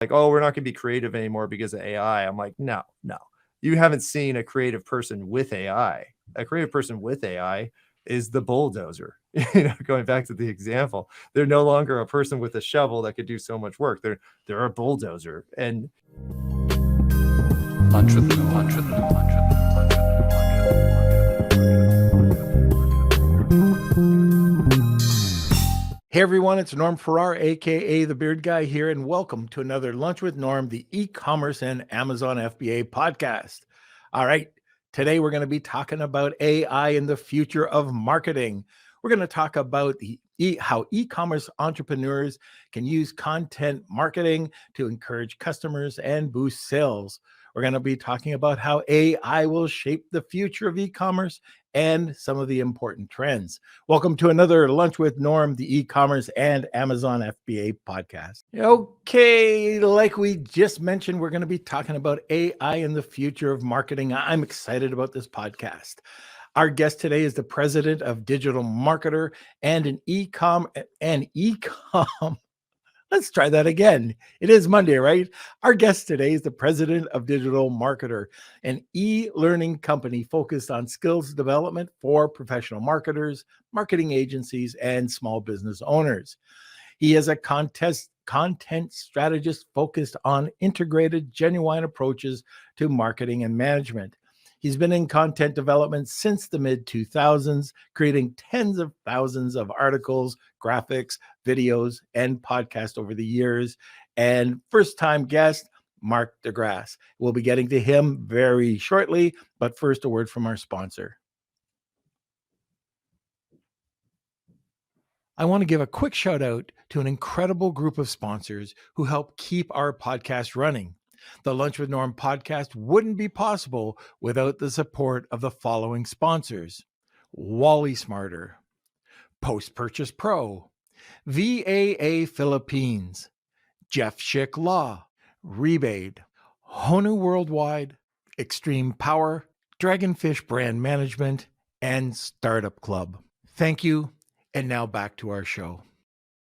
like, oh, we're not going to be creative anymore because of AI. I'm like, no. You haven't seen a creative person with AI. A creative person with AI is the bulldozer. Going back to the example, they're no longer a person with a shovel that could do so much work. They're a bulldozer. And Hey everyone, it's Norm Farrar, aka the Beard Guy here, and welcome to another Lunch with Norm, the e-commerce and Amazon FBA podcast. All right, today we're going to be talking about AI and the future of marketing. We're going to talk about how e-commerce entrepreneurs can use content marketing to encourage customers and boost sales. We're going to be talking about how AI will shape the future of e-commerce and some of the important trends. Welcome to another Lunch with Norm, the e-commerce and Amazon FBA podcast. Okay, like we just mentioned, we're going to be talking about AI and the future of marketing. I'm excited about this podcast. Our guest today is the president of Digital Marketer and an e-com. Let's try that again. It is Monday, right? Our guest today is the president of Digital Marketer, an e-learning company focused on skills development for professional marketers, marketing agencies, and small business owners. He is a content strategist focused on integrated, genuine approaches to marketing and management. He's been in content development since the mid-2000s, creating tens of thousands of articles, graphics, videos, and podcasts over the years. And first-time guest, Mark Grasse. We'll be getting to him very shortly, but first a word from our sponsor. I want to give a quick shout out to an incredible group of sponsors who help keep our podcast running. The Lunch with Norm podcast wouldn't be possible without the support of the following sponsors: Wally Smarter, Post Purchase Pro, VAA Philippines, Jeff Schick Law, Rebate, Honu Worldwide, Extreme Power, Dragonfish Brand Management, and Startup Club. Thank you, and now back to our show.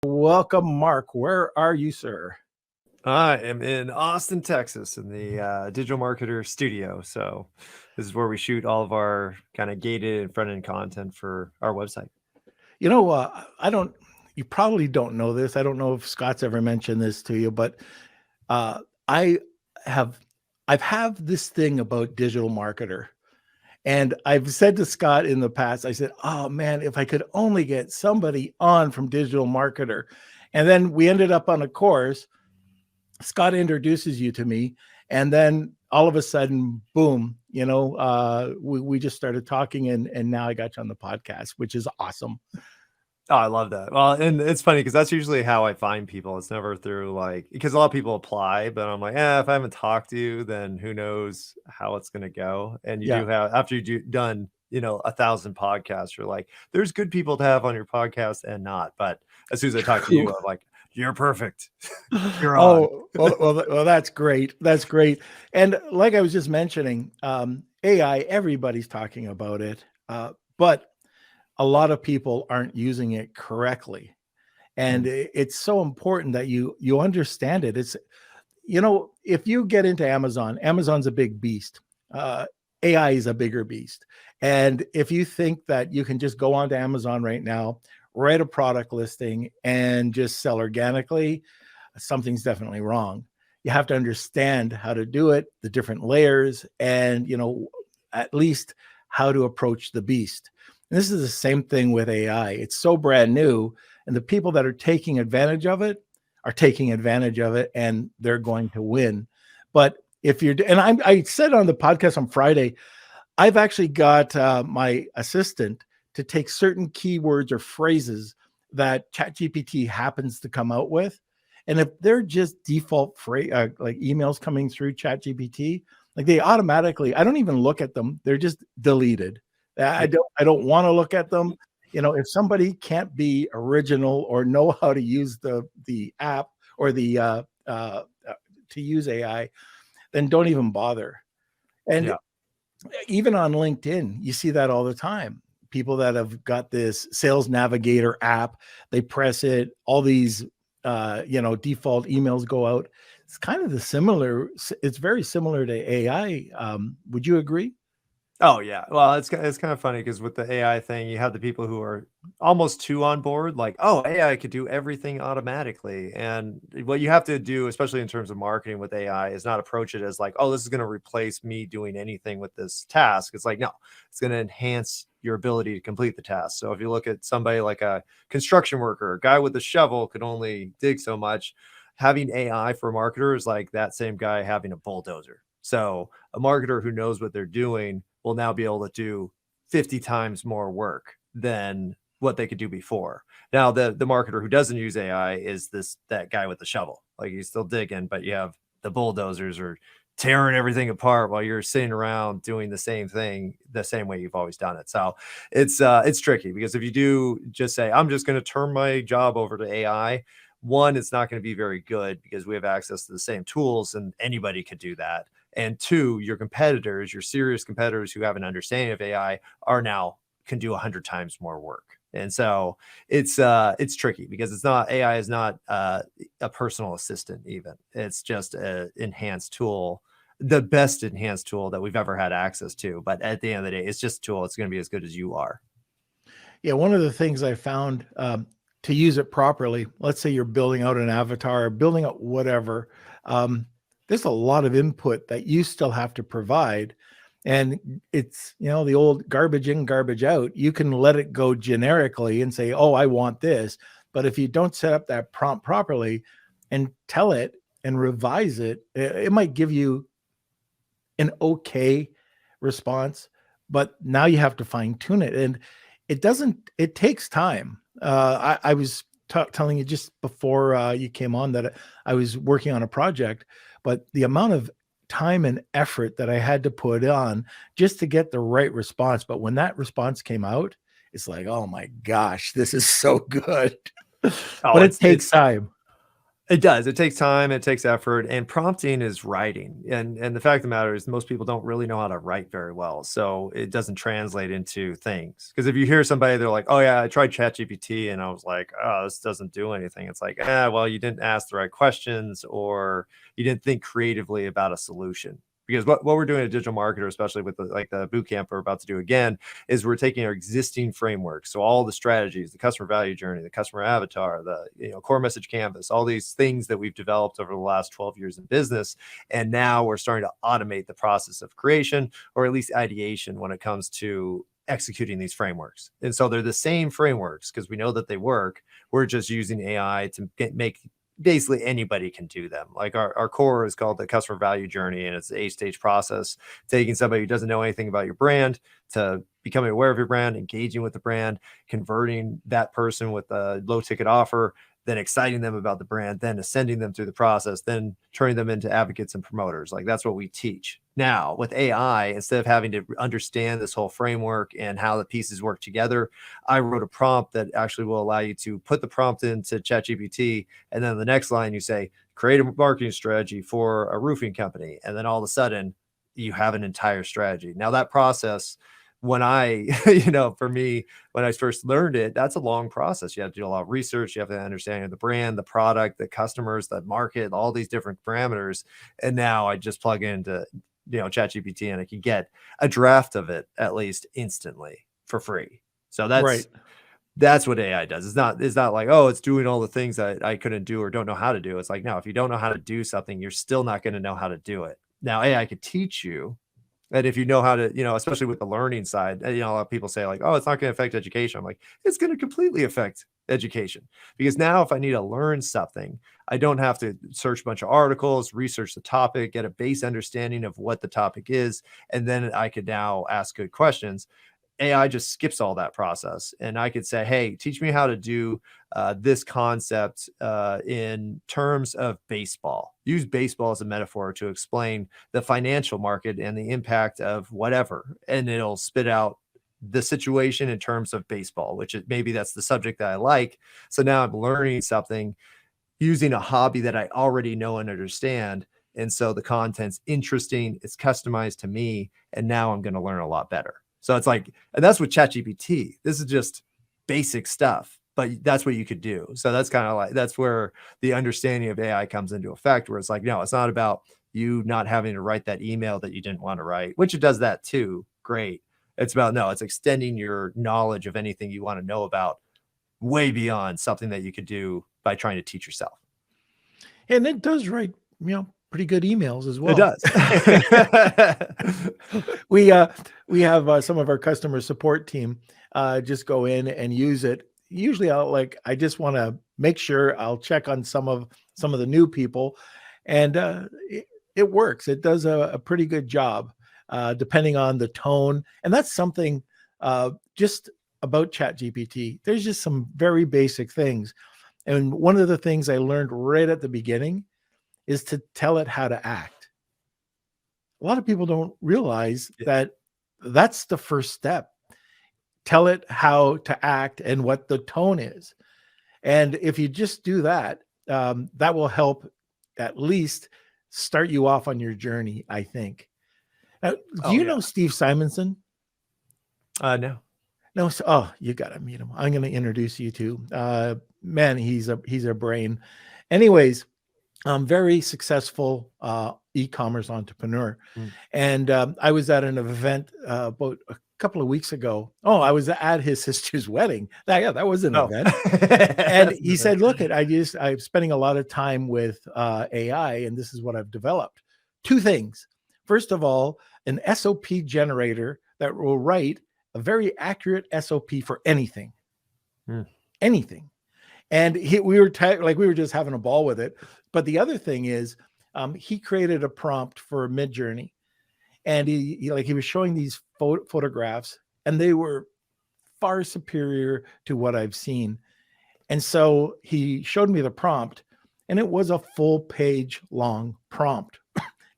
Welcome, Mark. Where are you, sir? I am in Austin, Texas, in the Digital Marketer studio. So this is where we shoot all of our kind of gated and front-end content for our website. You know, you probably don't know this. I don't know if Scott's ever mentioned this to you, but I've have this thing about Digital Marketer. And I've said to Scott in the past, I said, oh man, if I could only get somebody on from Digital Marketer. And then we ended up on a course. Scott introduces you to me, and then all of a sudden, boom, we just started talking, and now I got you on the podcast, which is awesome. Oh, I love that. Well, and it's funny because that's usually how I find people. It's never through because a lot of people apply, but I'm like, if I haven't talked to you, then who knows how it's going to go. And you do have, after done, 1,000 podcasts, you're like, there's good people to have on your podcast and not. But as soon as I talk to you, I'm like, you're perfect. You're on. Well, that's great. That's great. And like I was just mentioning, AI, everybody's talking about it, but a lot of people aren't using it correctly. And it's so important that you understand it. It's, if you get into Amazon's a big beast. AI is a bigger beast. And if you think that you can just go onto Amazon right now, write a product listing and just sell organically, something's definitely wrong. You have to understand how to do it, the different layers, and, at least how to approach the beast. And this is the same thing with AI. It's so brand new, and the people that are taking advantage of it, and they're going to win. But if you're, and I said on the podcast on Friday, I've actually got my assistant to take certain keywords or phrases that ChatGPT happens to come out with. And if they're just default like emails coming through ChatGPT, like they automatically, I don't even look at them. They're just deleted. I don't want to look at them. If somebody can't be original or know how to use the app or to use AI, then don't even bother. And even on LinkedIn, you see that all the time. People that have got this Sales Navigator app, they press it, all these default emails go out. it's kind of it's very similar to AI. Would you agree? Oh yeah. Well, it's kind of funny because with the AI thing, you have the people who are almost too on board, like, oh, AI could do everything automatically. And what you have to do, especially in terms of marketing with AI, is not approach it as like, oh, this is going to replace me doing anything with this task. It's like, no, it's going to enhance your ability to complete the task. So if you look at somebody like a construction worker, a guy with a shovel could only dig so much. Having AI for a marketer is like that same guy having a bulldozer. So a marketer who knows what they're doing will now be able to do 50 times more work than what they could do before. Now, the marketer who doesn't use AI is that guy with the shovel. Like he's still digging, but you have the bulldozers are tearing everything apart while you're sitting around doing the same thing the same way you've always done it. So it's tricky because if you do just say, I'm just going to turn my job over to AI, one, it's not going to be very good because we have access to the same tools and anybody could do that. And two, your competitors, your serious competitors who have an understanding of AI can do 100 times more work. And so it's tricky because AI is not a personal assistant even. It's just an enhanced tool, the best enhanced tool that we've ever had access to. But at the end of the day, it's just a tool. It's going to be as good as you are. Yeah, one of the things I found to use it properly, let's say you're building out an avatar, building out whatever, there's a lot of input that you still have to provide. And it's, the old garbage in, garbage out. You can let it go generically and say, oh, I want this. But if you don't set up that prompt properly and tell it and revise it, it might give you an okay response, but now you have to fine tune it. And it takes time. I was telling you just before you came on that I was working on a project, but the amount of time and effort that I had to put on just to get the right response. But when that response came out, it's like, oh my gosh, this is so good. But it takes time. It does. It takes time. It takes effort. And prompting is writing. And the fact of the matter is most people don't really know how to write very well. So it doesn't translate into things. Because if you hear somebody, they're like, oh yeah, I tried ChatGPT and I was like, oh, this doesn't do anything. It's like, well, you didn't ask the right questions or you didn't think creatively about a solution. Because what we're doing at Digital Marketer, especially with the boot camp we're about to do again, is we're taking our existing framework. So all the strategies, the customer value journey, the customer avatar, the core message canvas, all these things that we've developed over the last 12 years in business. And now we're starting to automate the process of creation, or at least ideation, when it comes to executing these frameworks. And so they're the same frameworks because we know that they work. We're just using AI to make basically anybody can do them. Like our core is called the customer value journey, and it's the 8-stage process, taking somebody who doesn't know anything about your brand to becoming aware of your brand, engaging with the brand, converting that person with a low ticket offer, then exciting them about the brand, then ascending them through the process, then turning them into advocates and promoters. Like that's what we teach. Now with AI, instead of having to understand this whole framework and how the pieces work together, I wrote a prompt that actually will allow you to put the prompt into ChatGPT. And then the next line you say, create a marketing strategy for a roofing company. And then all of a sudden you have an entire strategy. Now that process, when for me, when I first learned it, that's a long process. You have to do a lot of research. You have to understand the brand, the product, the customers, the market, all these different parameters. And now I just plug into, ChatGPT and I can get a draft of it at least instantly for free. So that's what AI does. It's not like, oh, it's doing all the things that I couldn't do or don't know how to do. It's like, no, if you don't know how to do something, you're still not going to know how to do it. Now, AI could teach you. And if you know how to, especially with the learning side, a lot of people say like, oh, it's not going to affect education. I'm like, it's going to completely affect education, because now if I need to learn something, I don't have to search a bunch of articles, research the topic, get a base understanding of what the topic is. And then I could now ask good questions. AI just skips all that process. And I could say, hey, teach me how to do this concept in terms of baseball. Use baseball as a metaphor to explain the financial market and the impact of whatever. And it'll spit out the situation in terms of baseball, which is maybe that's the subject that I like. So now I'm learning something using a hobby that I already know and understand. And so the content's interesting, it's customized to me, and now I'm going to learn a lot better. So it's like, and that's with ChatGPT. This is just basic stuff. but that's what you could do. So that's kind of like, that's where the understanding of AI comes into effect, where it's like, no, it's not about you not having to write that email that you didn't want to write, which it does that too. Great. It's about, no, it's extending your knowledge of anything you want to know about way beyond something that you could do by trying to teach yourself. And it does write, pretty good emails as well. It does. We have some of our customer support team just go in and use it. Usually I just want to make sure I'll check on some of the new people, and it works. It does a pretty good job depending on the tone. And that's something just about ChatGPT. There's just some very basic things. And one of the things I learned right at the beginning is to tell it how to act. A lot of people don't realize that that's the first step. Tell it how to act and what the tone is. And if you just do that, that will help at least start you off on your journey, I think. Now, do you know Steve Simonson? No. No. Oh, you got to meet him. I'm going to introduce you to. Man, he's a brain. Anyways, very successful e-commerce entrepreneur. And I was at an event about a couple of weeks ago. Oh, I was at his sister's wedding. That was an event. And he said, look, I'm spending a lot of time with AI, and this is what I've developed. Two things. First of all, an SOP generator that will write a very accurate SOP for anything. Anything. And we were just having a ball with it. But the other thing is, he created a prompt for Midjourney, and he was showing these photographs, and they were far superior to what I've seen. And so he showed me the prompt, and it was a full page long prompt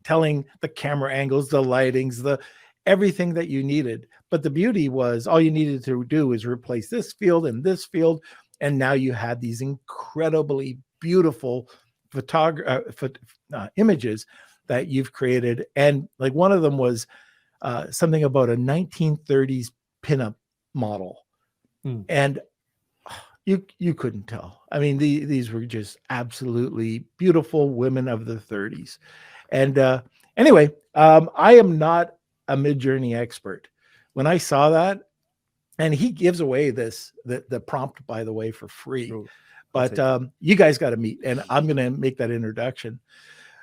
telling the camera angles, the lightings, everything that you needed. But the beauty was all you needed to do is replace this field and this field. And now you had these incredibly beautiful images that you've created. And like one of them was something about a 1930s pinup model. And you couldn't tell. I mean, these were just absolutely beautiful women of the 30s. And anyway, I am not a Midjourney expert. When I saw that, and he gives away the prompt, by the way, for free. But you guys got to meet, and I'm going to make that introduction.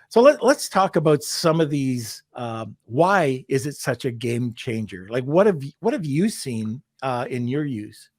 So let's talk about some of these. Why is it such a game changer? Like, what have you seen in your use?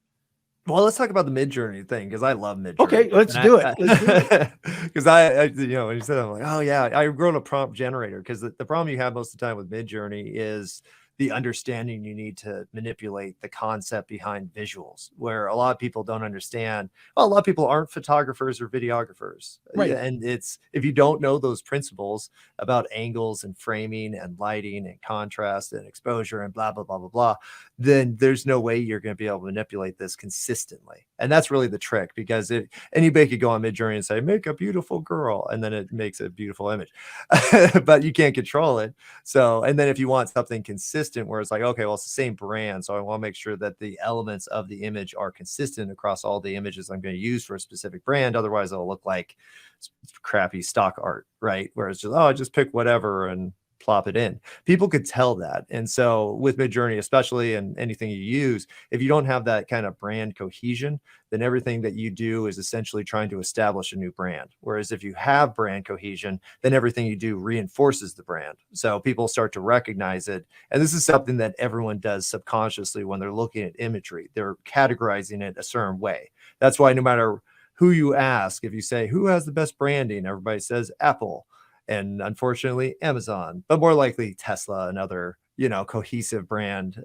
Well, let's talk about the Midjourney thing, because I love Midjourney. Okay, let's do it. Because I when you said that, I'm like, oh yeah, I wrote a prompt generator, because the problem you have most of the time with Midjourney is the understanding you need to manipulate the concept behind visuals, where a lot of people don't understand. Well, a lot of people aren't photographers or videographers. Right. And it's, if you don't know those principles about angles and framing and lighting and contrast and exposure and blah, blah, blah, blah, blah, then there's no way you're going to be able to manipulate this consistently. And that's really the trick, because anybody could go on Midjourney and say, make a beautiful girl, and then it makes a beautiful image, but you can't control it. So, and then if you want something consistent, where it's like, okay, well, it's the same brand, so I want to make sure that the elements of the image are consistent across all the images I'm going to use for a specific brand. Otherwise, it'll look like crappy stock art, right? Where it's just, oh, I just pick whatever and plop it in. People could tell that. And so with Midjourney, especially, and anything you use, if you don't have that kind of brand cohesion, then everything that you do is essentially trying to establish a new brand. Whereas if you have brand cohesion, then everything you do reinforces the brand. So people start to recognize it. And this is something that everyone does subconsciously when they're looking at imagery. They're categorizing it a certain way. That's why no matter who you ask, if you say, who has the best branding, everybody says Apple. And unfortunately, Amazon, but more likely Tesla and other, cohesive brand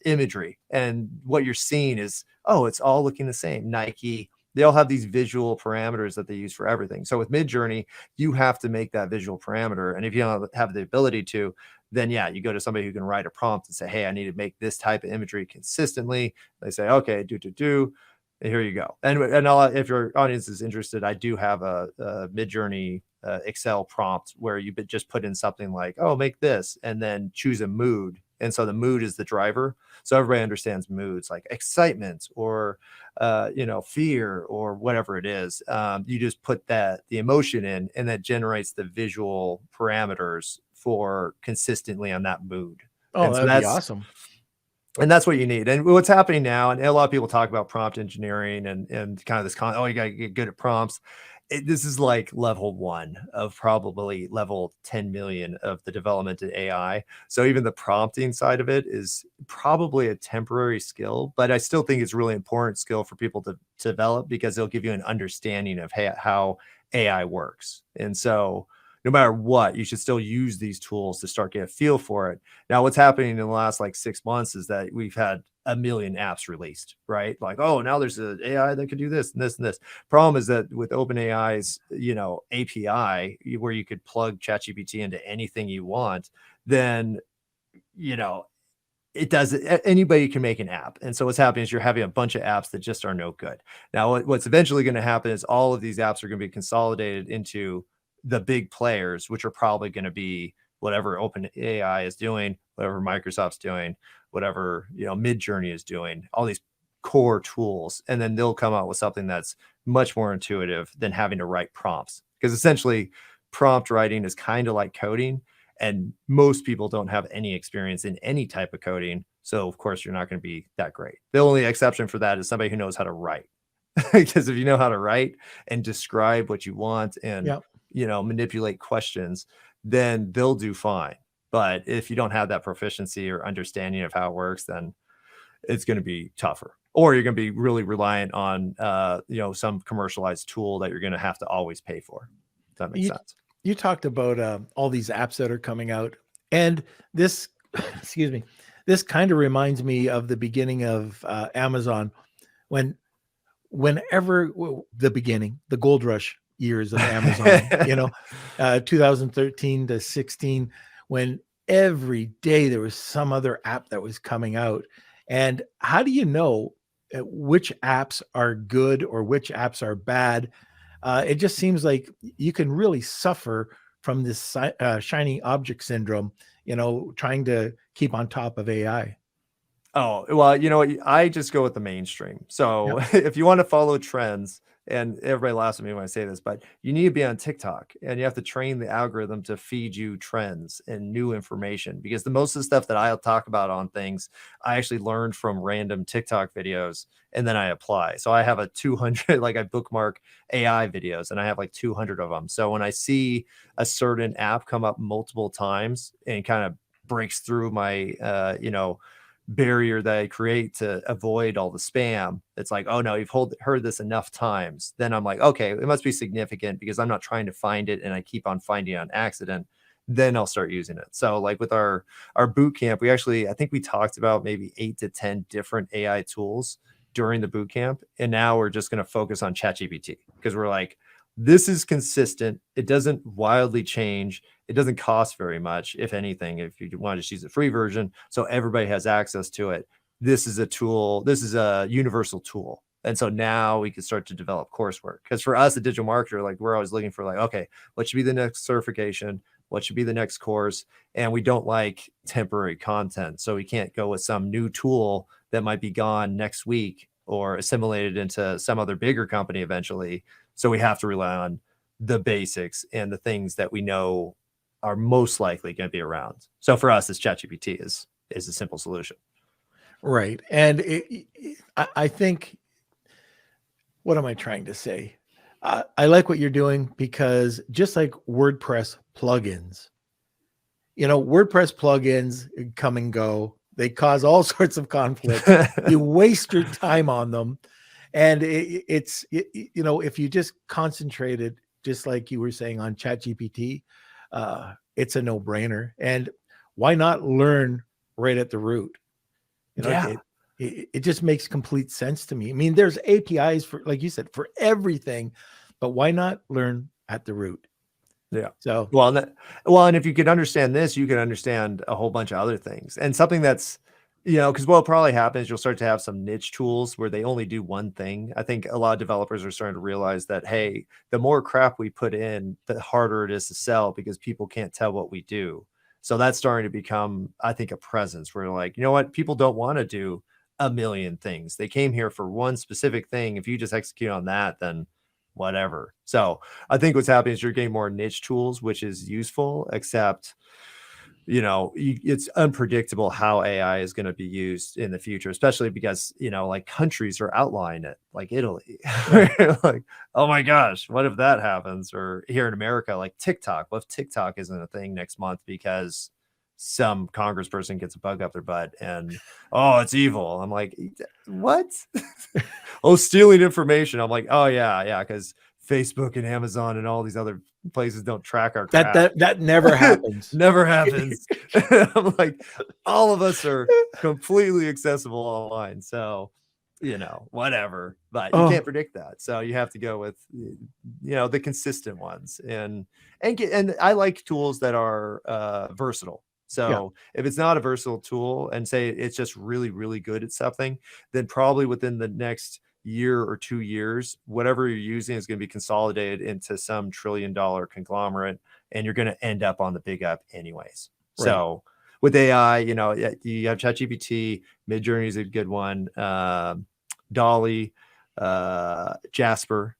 imagery. And what you're seeing is, oh, it's all looking the same. Nike, they all have these visual parameters that they use for everything. So with Midjourney, you have to make that visual parameter. And if you don't have the ability to, then yeah, you go to somebody who can write a prompt and say, hey, I need to make this type of imagery consistently. They say, okay, and here you go. And if your audience is interested, I do have a Midjourney Excel prompt where you just put in something like, oh, make this, and then choose a mood And so the mood is the driver. So everybody understands moods like excitement or, fear or whatever it is. You just put the emotion in, and that generates the visual parameters for consistently on that mood. Oh, And so that'd be awesome. that's what you need. And what's happening now, and a lot of people talk about prompt engineering and kind of this, you got to get good at prompts. This is like level 1 of probably level 10 million of the development in AI. So even the prompting side of it is probably a temporary skill, but I still think it's really important skill for people to develop, because it'll give you an understanding of how AI works. And so no matter what, you should still use these tools to start getting a feel for it. Now, what's happening in the last like 6 months is that we've had a million apps released, right? Like, oh, now there's an AI that can do this and this and this. Problem is that with OpenAI's, API, where you could plug ChatGPT into anything you want, then, it does anybody can make an app. And so what's happening is you're having a bunch of apps that just are no good. Now, what's eventually going to happen is all of these apps are going to be consolidated into the big players, which are probably going to be whatever OpenAI is doing, whatever Microsoft's doing, whatever, Midjourney is doing, all these core tools. And then they'll come out with something that's much more intuitive than having to write prompts. Because essentially prompt writing is kind of like coding, and most people don't have any experience in any type of coding. So of course you're not going to be that great. The only exception for that is somebody who knows how to write. Because if you know how to write and describe what you want and, Yep. Manipulate questions, then they'll do fine. But if you don't have that proficiency or understanding of how it works, then it's going to be tougher. Or you're going to be really reliant on, some commercialized tool that you're going to have to always pay for. If that makes sense. You talked about all these apps that are coming out, and this, excuse me, this kind of reminds me of the beginning of Amazon, whenever the beginning, the gold rush years of Amazon, 2013 to 16, when every day there was some other app that was coming out. And how do you know which apps are good or which apps are bad? It just seems like you can really suffer from this shiny object syndrome, trying to keep on top of AI. Oh, well, you know what? I just go with the mainstream. So Yep. if you want to follow trends, and everybody laughs at me when I say this, but you need to be on TikTok, and you have to train the algorithm to feed you trends and new information, because the most of the stuff that I'll talk about on things, I actually learned from random TikTok videos and then I apply. So I have a 200, like I bookmark AI videos and I have like 200 of them. So when I see a certain app come up multiple times and kind of breaks through my, barrier that I create to avoid all the spam, it's like, oh no, you've heard this enough times. Then I'm like, okay, it must be significant, because I'm not trying to find it and I keep on finding it on accident. Then I'll start using it. So like with our boot camp, I think we talked about maybe 8 to 10 different AI tools during the boot camp. And now we're just going to focus on ChatGPT, because we're like, this is consistent. It doesn't wildly change. It doesn't cost very much, if anything, if you want to just use the free version. So everybody has access to it. This is a tool. This is a universal tool. And so now we can start to develop coursework. Because for us, a digital marketer, like we're always looking for like, okay, what should be the next certification? What should be the next course? And we don't like temporary content. So we can't go with some new tool that might be gone next week or assimilated into some other bigger company eventually. So we have to rely on the basics and the things that we know are most likely going to be around. So for us, this ChatGPT is a simple solution. Right. And I think, what am I trying to say? I like what you're doing, because just like WordPress plugins, WordPress plugins come and go. They cause all sorts of conflict. You waste your time on them. And it's if you just concentrated, just like you were saying, on ChatGPT, it's a no-brainer. And why not learn right at the root? It just makes complete sense to me. I mean, there's APIs for, like you said, for everything, but why not learn at the root? Yeah. So and if you could understand this, you can understand a whole bunch of other things. And something that's, because what will probably happen is you'll start to have some niche tools where they only do one thing. I think a lot of developers are starting to realize that, hey, the more crap we put in, the harder it is to sell, because people can't tell what we do. So that's starting to become, I think, a presence where like, you know what, people don't want to do a million things. They came here for one specific thing. If you just execute on that, then whatever. So I think what's happening is you're getting more niche tools, which is useful, except it's unpredictable how AI is going to be used in the future, especially because, like countries are outlining it, like Italy. Like, oh my gosh, what if that happens? Or here in America, like TikTok, what if TikTok isn't a thing next month because some congressperson gets a bug up their butt and, oh, it's evil. I'm like, what? Oh, stealing information. I'm like, oh yeah, because Facebook and Amazon and all these other places don't track our crap. That never happens. Never happens. I'm like, all of us are completely accessible online. So, whatever. But you can't predict that. So you have to go with the consistent ones. And I like tools that are versatile. So if it's not a versatile tool and say it's just really, really good at something, then probably within the next year or 2 years, whatever you're using is going to be consolidated into some $1 trillion conglomerate, and you're going to end up on the big up anyways. Right. So with AI, you have ChatGPT, Midjourney is a good one, Dolly, Jasper,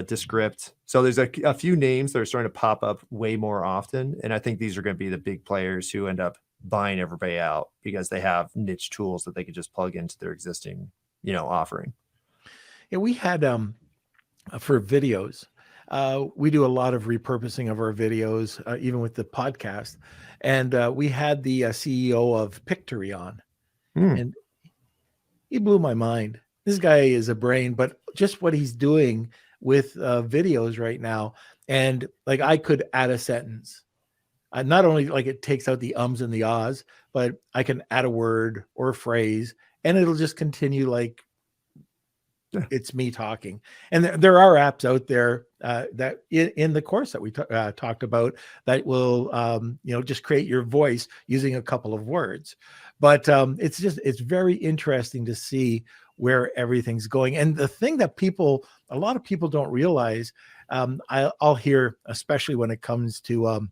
Descript. So there's a few names that are starting to pop up way more often, and I think these are going to be the big players who end up buying everybody out because they have niche tools that they could just plug into their existing, offering. Yeah, we had for videos, we do a lot of repurposing of our videos, even with the podcast. And we had the CEO of Pictory on, and he blew my mind. This guy is a brain, but just what he's doing with videos right now. And like, I could add a sentence. Not only like it takes out the ums and the ahs, but I can add a word or a phrase, and it'll just continue like it's me talking. And there are apps out there that in the course that we talked about that will, just create your voice using a couple of words. But it's very interesting to see where everything's going. And the thing that a lot of people don't realize, I'll hear, especially when it comes to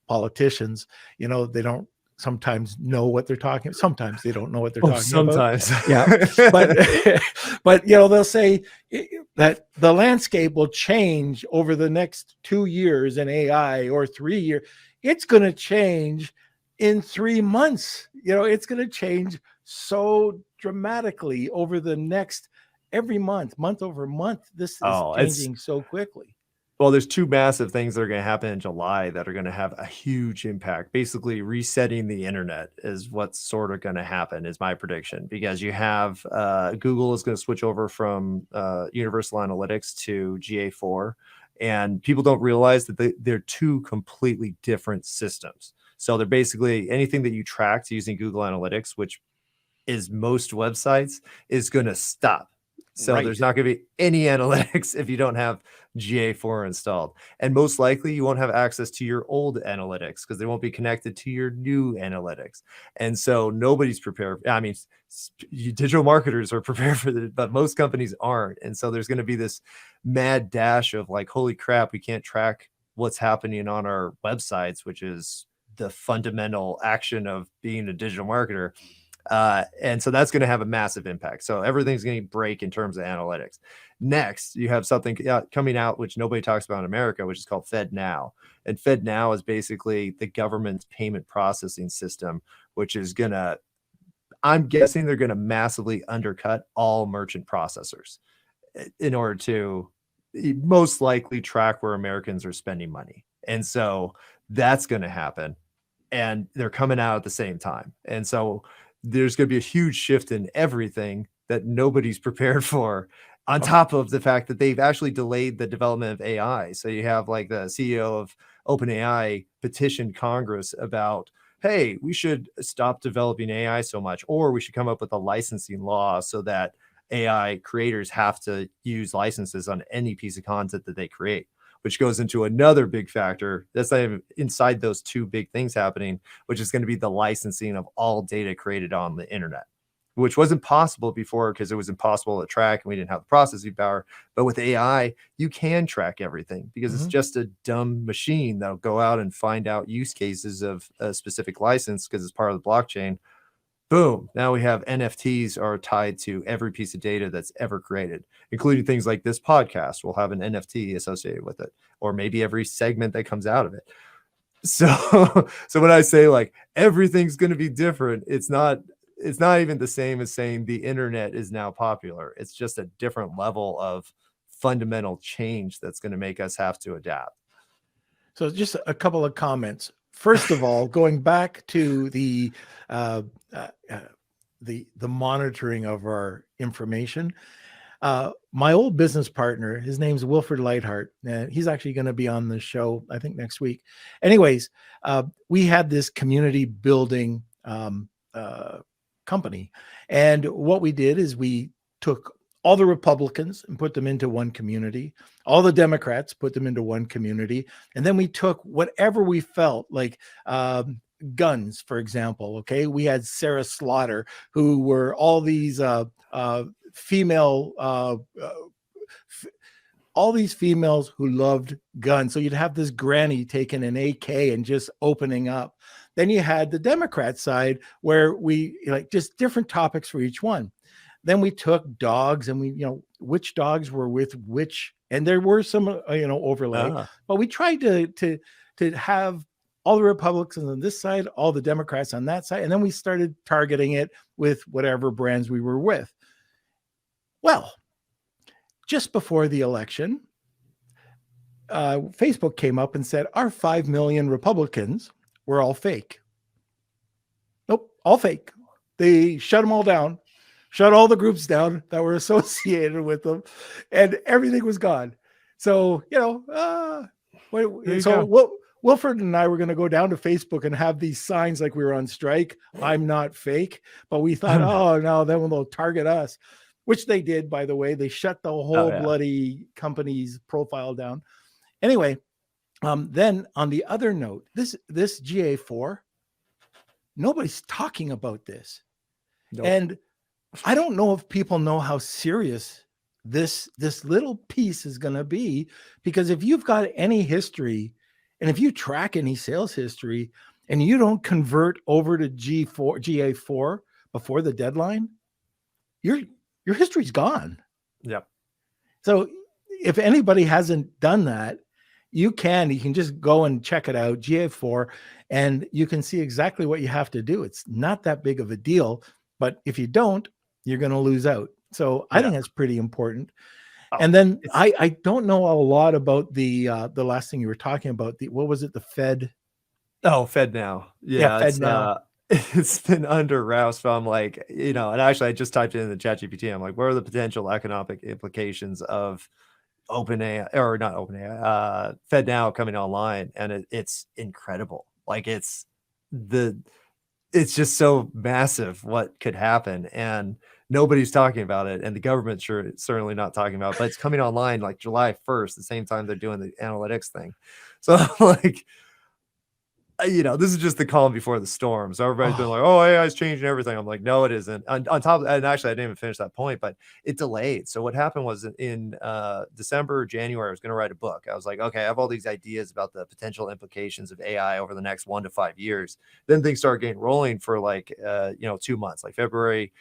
politicians, they don't sometimes know what they're talking. Sometimes they don't know what they're talking sometimes. about. Yeah. But they'll say that the landscape will change over the next 2 years in AI or 3 years. It's going to change in 3 months. It's going to change so dramatically over the next every month over month. This is changing so quickly. Well, there's 2 massive things that are going to happen in July that are going to have a huge impact. Basically, resetting the internet is what's sort of going to happen, is my prediction, because you have Google is going to switch over from Universal Analytics to GA4, and people don't realize that they're 2 completely different systems. So they're basically anything that you tracked using Google Analytics, which is most websites, is going to stop. So there's not going to be any analytics if you don't have GA4 installed. And most likely you won't have access to your old analytics because they won't be connected to your new analytics. And so nobody's prepared. I mean, digital marketers are prepared for it, but most companies aren't. And so there's going to be this mad dash of like, holy crap, we can't track what's happening on our websites, which is the fundamental action of being a digital marketer. And so that's going to have a massive impact. So everything's going to break in terms of analytics. Next, you have something coming out, which nobody talks about in America, which is called FedNow. And FedNow is basically the government's payment processing system, which is going to, I'm guessing they're going to massively undercut all merchant processors in order to most likely track where Americans are spending money. And so that's going to happen. And they're coming out at the same time. And so there's going to be a huge shift in everything that nobody's prepared for, on top of the fact that they've actually delayed the development of AI. So you have like the CEO of OpenAI petitioned Congress about, hey, we should stop developing AI so much, or we should come up with a licensing law so that AI creators have to use licenses on any piece of content that they create, which goes into another big factor that's not even inside those 2 big things happening, which is going to be the licensing of all data created on the internet. which wasn't possible before because it was impossible to track and we didn't have the processing power. But with AI, you can track everything because it's just a dumb machine that'll go out and find out use cases of a specific license because it's part of the blockchain. Boom. Now we have NFTs are tied to every piece of data that's ever created, including things like this podcast will have an NFT associated with it, or maybe every segment that comes out of it. So, so when I say like everything's going to be different, it's not even the same as saying the internet is now popular. It's just a different level of fundamental change that's going to make us have to adapt. So just a couple of comments. First of all, going back to the monitoring of our information, my old business partner, his name's Wilfred Lightheart, and he's actually going to be on the show, I think, next week. Anyways, we had this community building company, and what we did is we took all the Republicans and put them into one community, all the Democrats put them into one community, and then we took whatever we felt like, guns, for example. Okay, we had Sarah Slaughter, who were all these female, all these females who loved guns. So you'd have this granny taking an AK and just opening up. Then you had the Democrat side where we like just different topics for each one. Then we took dogs and we, which dogs were with which, and there were some, overlay, but we tried to have all the Republicans on this side, all the Democrats on that side. And then we started targeting it with whatever brands we were with. Well, just before the election, Facebook came up and said, our 5 million Republicans were all fake. Nope, all fake. They shut them all down. Shut all the groups down that were associated with them, and everything was gone. So, Wilfred and I were going to go down to Facebook and have these signs like we were on strike. I'm not fake. But we thought, oh, no, then they'll target us, which they did, by the way. They shut the whole bloody company's profile down. Anyway, then on the other note, this GA4, nobody's talking about this. Nope. And I don't know if people know how serious this little piece is going to be, because if you've got any history and if you track any sales history and you don't convert over to GA4 before the deadline, your history's gone. Yep. So if anybody hasn't done that, you can just go and check it out, GA4, and you can see exactly what you have to do. It's not that big of a deal, but if you don't, you're going to lose out. So I think that's pretty important. And then I don't know a lot about the last thing you were talking about. What was it? The Fed? Oh, Fed now. Yeah, Fed now. It's been under wraps. So I'm like, and actually I just typed it in the ChatGPT. I'm like, what are the potential economic implications of OpenAI, or not OpenAI, Fed now coming online? And it's incredible. Like it's just so massive what could happen, and nobody's talking about it, and the government certainly not talking about it, but it's coming online like July 1st, the same time they're doing the analytics thing. So like, this is just the calm before the storm. So everybody's been like, oh, AI is changing everything. I'm like, no, it isn't. On top of, and actually I didn't even finish that point, but it delayed. So what happened was in December or January, I was going to write a book. I was like, okay, I have all these ideas about the potential implications of AI over the next 1 to 5 years. Then things started getting rolling for like, 2 months, like February,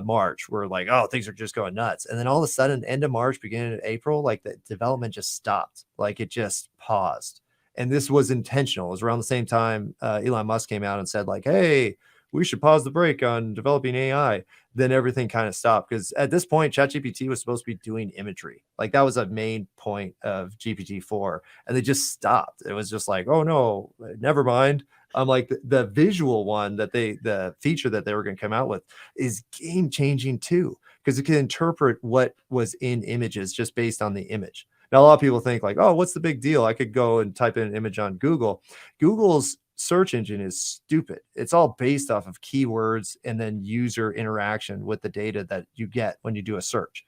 March. We're like, oh, things are just going nuts. And then all of a sudden, end of March, beginning of April, like the development just stopped. Like it just paused. And this was intentional. It was around the same time Elon Musk came out and said like, hey, we should pause the break on developing AI. Then everything kind of stopped, because at this point, ChatGPT was supposed to be doing imagery. Like that was a main point of GPT-4, and they just stopped. It was just like, oh no, never mind. I'm like, the visual one the feature that they were going to come out with is game changing too, because it can interpret what was in images just based on the image. Now, a lot of people think like, oh, what's the big deal? I could go and type in an image on Google. Google's search engine is stupid. It's all based off of keywords and then user interaction with the data that you get when you do a search.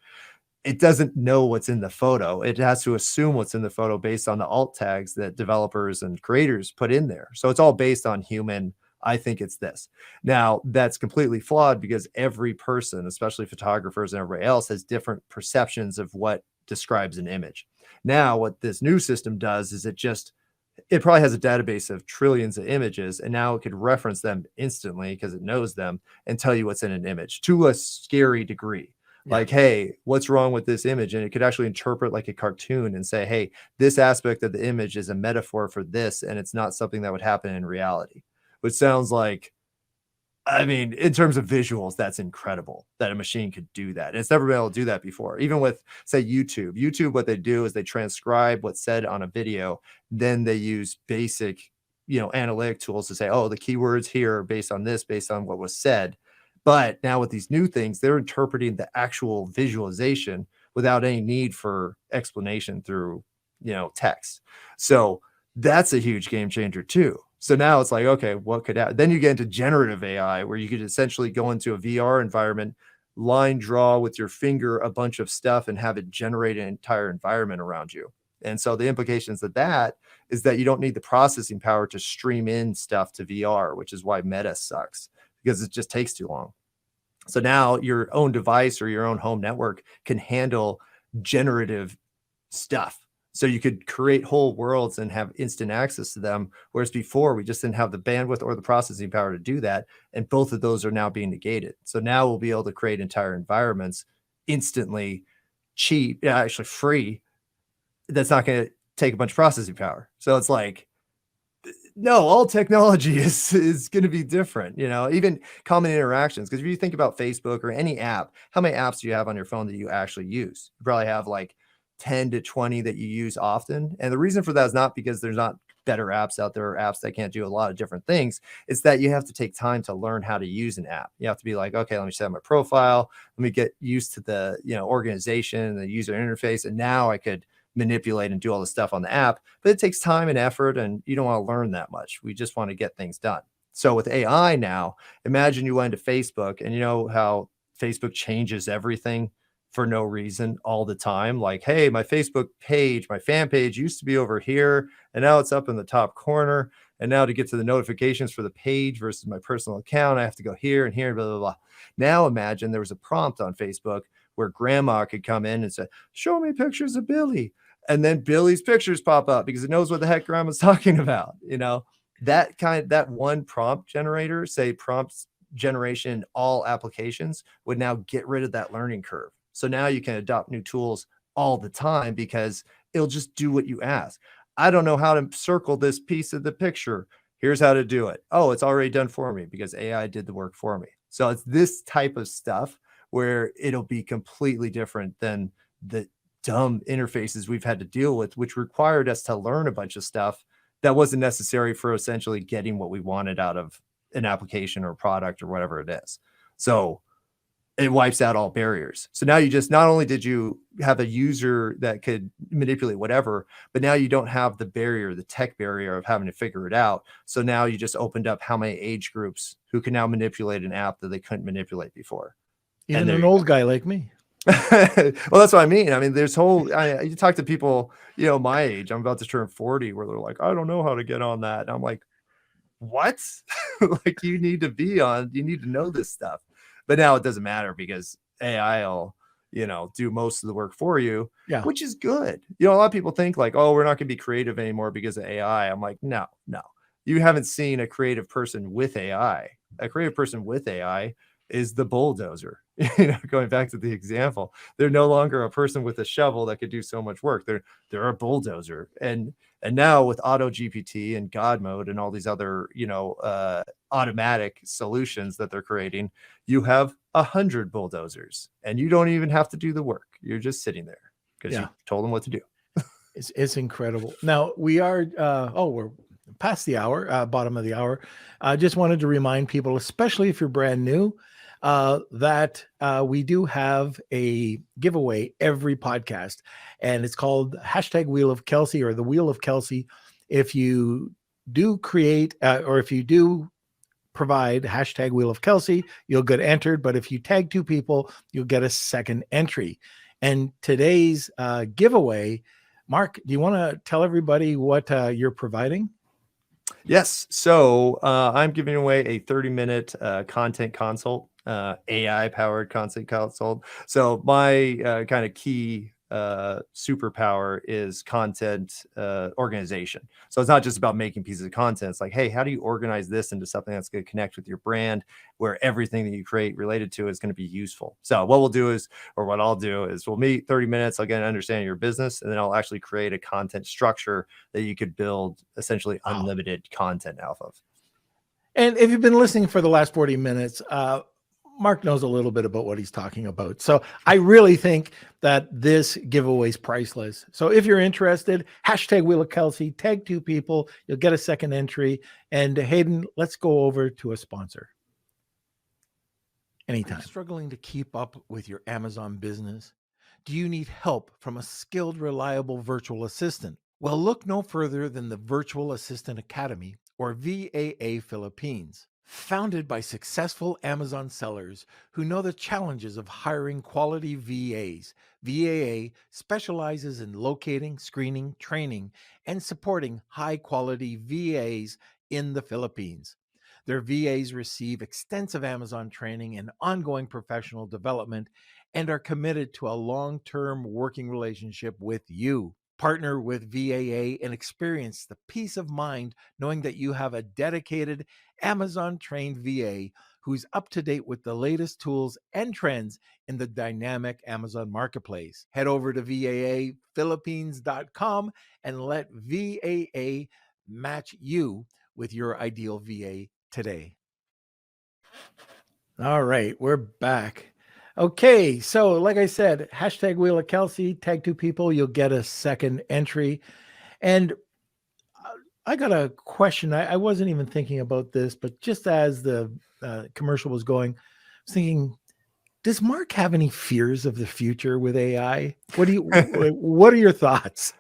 It doesn't know what's in the photo. It has to assume what's in the photo based on the alt tags that developers and creators put in there. So it's all based on human I think it's this. Now, that's completely flawed because every person, especially photographers and everybody else, has different perceptions of what describes an image. Now, what this new system does is it probably has a database of trillions of images, and now it could reference them instantly because it knows them and tell you what's in an image to a scary degree. Yeah. Like, hey, what's wrong with this image? And it could actually interpret like a cartoon and say, hey, this aspect of the image is a metaphor for this, and it's not something that would happen in reality. Which sounds like, I mean, in terms of visuals, that's incredible that a machine could do that. And it's never been able to do that before. Even with, say, YouTube, what they do is they transcribe what's said on a video. Then they use basic, analytic tools to say, oh, the keywords here are based on this, based on what was said. But now with these new things, they're interpreting the actual visualization without any need for explanation through, text. So that's a huge game changer too. So now it's like, okay, what could happen? Then you get into generative AI, where you could essentially go into a VR environment, line draw with your finger a bunch of stuff and have it generate an entire environment around you. And so the implications of that is that you don't need the processing power to stream in stuff to VR, which is why Meta sucks, because it just takes too long. So now your own device or your own home network can handle generative stuff. So you could create whole worlds and have instant access to them. Whereas before we just didn't have the bandwidth or the processing power to do that. And both of those are now being negated. So now we'll be able to create entire environments instantly, cheap, actually free. That's not going to take a bunch of processing power. So it's like, no, all technology is going to be different, even common interactions. Because if you think about Facebook or any app, how many apps do you have on your phone that you actually use? You probably have like 10 to 20 that you use often. And the reason for that is not because there's not better apps out there or apps that can't do a lot of different things. It's that you have to take time to learn how to use an app. You have to be like, okay, let me set up my profile. Let me get used to the, organization and the user interface. And now I could manipulate and do all the stuff on the app, but it takes time and effort, and you don't want to learn that much. We just want to get things done. So with AI now, imagine you went to Facebook, and you know how Facebook changes everything for no reason all the time. Like, hey, my Facebook page, my fan page used to be over here, and now it's up in the top corner. And now to get to the notifications for the page versus my personal account, I have to go here and here, blah, blah, blah. Now imagine there was a prompt on Facebook where grandma could come in and say, show me pictures of Billy. And then Billy's pictures pop up because it knows what the heck grandma's talking about. That one prompt generator, say prompts generation, all applications would now get rid of that learning curve. So now you can adopt new tools all the time because it'll just do what you ask. I don't know how to circle this piece of the picture. Here's how to do it. Oh, it's already done for me because AI did the work for me. So it's this type of stuff where it'll be completely different than the dumb interfaces we've had to deal with, which required us to learn a bunch of stuff that wasn't necessary for essentially getting what we wanted out of an application or product or whatever it is. So it wipes out all barriers. So now you just, not only did you have a user that could manipulate whatever, but now you don't have the barrier, the tech barrier of having to figure it out. So now you just opened up how many age groups who can now manipulate an app that they couldn't manipulate before. Even an old guy like me. Well, that's what I mean. I mean, there's you talk to people, my age, I'm about to turn 40, where they're like, I don't know how to get on that. And I'm like, what? Like, you need to know this stuff. But now it doesn't matter because AI will, do most of the work for you, which is good. A lot of people think like, oh, we're not going to be creative anymore because of AI. I'm like, no. You haven't seen a creative person with AI. A creative person with AI is the bulldozer. Going back to the example, they're no longer a person with a shovel that could do so much work. They're a bulldozer. And now with Auto GPT and God mode and all these other, automatic solutions that they're creating, you have 100 bulldozers and you don't even have to do the work. You're just sitting there because you told them what to do. It's incredible. Now we are, we're past the hour, bottom of the hour. I just wanted to remind people, especially if you're brand new, that we do have a giveaway every podcast, and it's called #Wheel of Kelsey or the Wheel of Kelsey. If you do create or if you do provide #Wheel of Kelsey, you'll get entered. But if you tag 2 people, you'll get a second entry. And today's giveaway, Mark, do you want to tell everybody what you're providing? Yes. So I'm giving away a 30-minute content consult, AI-powered content consult. So my kind of key superpower is content organization. So it's not just about making pieces of content. It's like, hey, how do you organize this into something that's going to connect with your brand, where everything that you create related to is going to be useful? So what we'll do is, or what I'll do is, we'll meet 30 minutes. I'll get an understanding of your business, and then I'll actually create a content structure that you could build essentially Wow. unlimited content off of. And if you've been listening for the last 40 minutes, Mark knows a little bit about what he's talking about. So I really think that this giveaway is priceless. So if you're interested, hashtag Wheel of Kelsey, tag 2 people, you'll get a second entry. And Hayden, let's go over to a sponsor. Anytime. Are you struggling to keep up with your Amazon business? Do you need help from a skilled, reliable virtual assistant? Well, look no further than the Virtual Assistant Academy, or VAA Philippines. Founded by successful Amazon sellers who know the challenges of hiring quality VAs, VAA specializes in locating, screening, training, and supporting high-quality VAs in the Philippines. Their VAs receive extensive Amazon training and ongoing professional development and are committed to a long-term working relationship with you. Partner with VAA and experience the peace of mind knowing that you have a dedicated Amazon-trained VA who's up to date with the latest tools and trends in the dynamic Amazon marketplace. Head over to VAAphilippines.com and let VAA match you with your ideal VA today. All right, we're back. Okay, so like I said, hashtag Wheel of Kelsey, tag 2 people, you'll get a second entry. And I got a question. I wasn't even thinking about this, but just as the commercial was going, I was thinking, does Mark have any fears of the future with AI? What are your thoughts?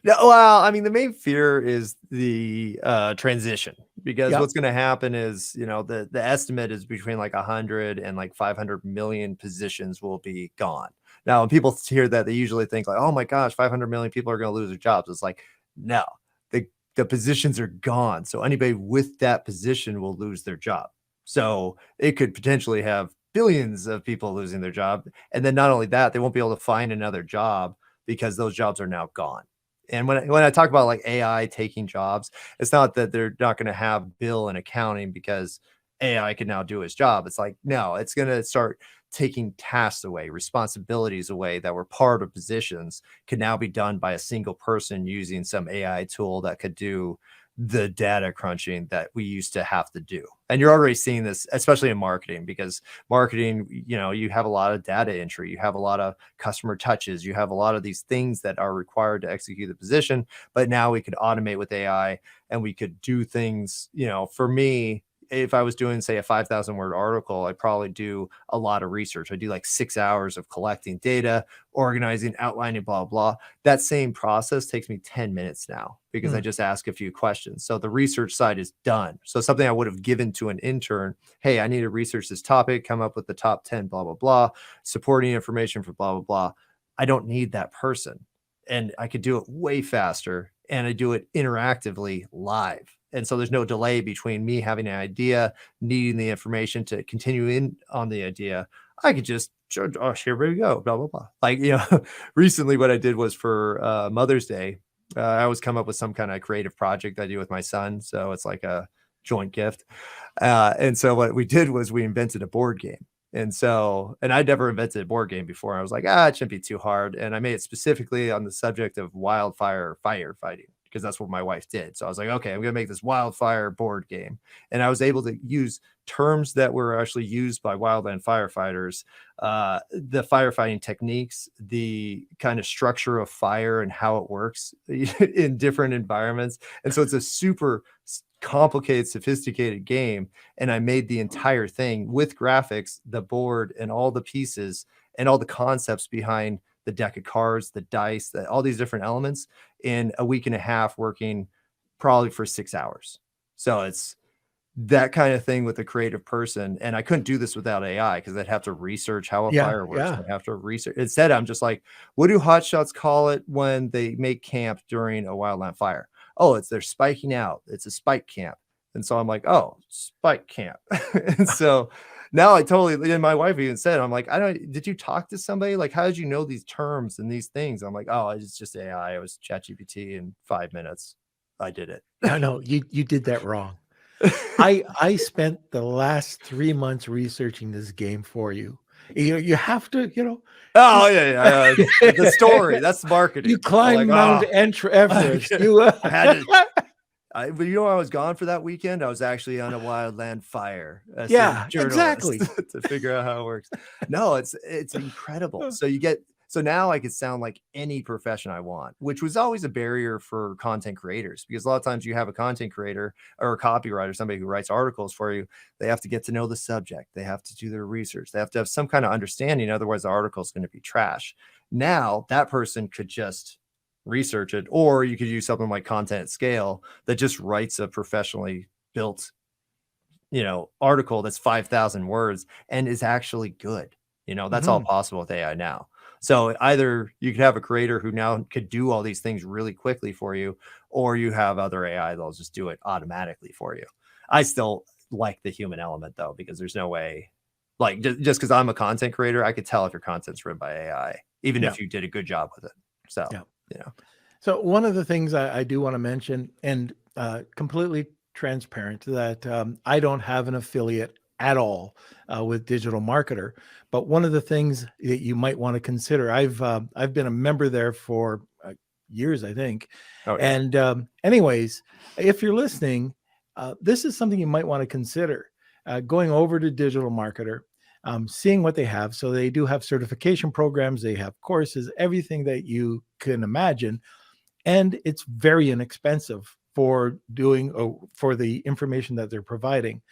No, well, I mean, the main fear is the transition, because what's going to happen is, the estimate is between like 100 and like 500 million positions will be gone. Now, when people hear that, they usually think like, oh my gosh, 500 million people are going to lose their jobs. It's like, no, the positions are gone. So anybody with that position will lose their job. So it could potentially have billions of people losing their job. And then not only that, they won't be able to find another job because those jobs are now gone. And when I talk about like AI taking jobs, it's not that they're not going to have bill and accounting because AI can now do his job. It's like, no, it's going to start taking tasks away, responsibilities away that were part of positions can now be done by a single person using some AI tool that could do the data crunching that we used to have to do. And you're already seeing this, especially in marketing, because marketing, you have a lot of data entry, you have a lot of customer touches, you have a lot of these things that are required to execute the position. But now we could automate with AI, and we could do things, for me, if I was doing, say, a 5,000 word article, I'd probably do a lot of research. I do like 6 hours of collecting data, organizing, outlining, blah, blah. That same process takes me 10 minutes now because I just ask a few questions. So the research side is done. So something I would have given to an intern, hey, I need to research this topic, come up with the top 10, blah, blah, blah, supporting information for blah, blah, blah. I don't need that person. And I could do it way faster, and I do it interactively live. And so there's no delay between me having an idea, needing the information to continue in on the idea. I could just, oh, here we go, blah, blah, blah. Like, recently what I did was for Mother's Day, I always come up with some kind of creative project I do with my son. So it's like a joint gift. And so what we did was we invented a board game. And I'd never invented a board game before. I was like, it shouldn't be too hard. And I made it specifically on the subject of wildfire firefighting, because that's what my wife did. So I was like, okay, I'm going to make this wildfire board game. And I was able to use terms that were actually used by wildland firefighters, the firefighting techniques, the kind of structure of fire and how it works in different environments. And so it's a super complicated, sophisticated game. And I made the entire thing with graphics, the board, and all the pieces and all the concepts behind the deck of cards, the dice, all these different elements in a week and a half, working probably for 6 hours. So it's that kind of thing with a creative person. And I couldn't do this without AI, because I'd have to research how a fire works. I'd have to research. Instead, I'm just like, what do hotshots call it when they make camp during a wildland fire? oh, they're spiking out. It's a spike camp. And so I'm like, oh, spike camp. And so now I totally, and my wife even said, I'm like, did you talk to somebody? Like, how did you know these terms and these things? I'm like, oh, it's just AI. It was ChatGPT in 5 minutes. I did it. No, you did that wrong. I spent the last 3 months researching this game for you. You have to, Oh yeah. The story, that's marketing. You climbed Mount Everest. I had to. But you know, I was gone for that weekend. I was actually on a wildland fire as a journalist exactly. to figure out how it works. No, it's incredible. So now I could sound like any profession I want, which was always a barrier for content creators, because a lot of times you have a content creator or a copywriter, somebody who writes articles for you. They have to get to know the subject. They have to do their research. They have to have some kind of understanding. Otherwise, the article is going to be trash. Now that person could just research it, or you could use something like Content at Scale that just writes a professionally built, article that's 5,000 words and is actually good. That's all possible with AI now. So either you could have a creator who now could do all these things really quickly for you, or you have other AI that'll just do it automatically for you. I still like the human element though, because there's no way, like just because I'm a content creator, I could tell if your content's written by AI, even if you did a good job with it. So, So one of the things I do want to mention, and completely transparent, that I don't have an affiliate at all with Digital Marketer. But one of the things that you might want to consider, I've been a member there for years, I think. Oh, yeah. And anyways, if you're listening, this is something you might want to consider, going over to Digital Marketer, seeing what they have. So they do have certification programs, they have courses, everything that you can imagine. And it's very inexpensive for for the information that they're providing.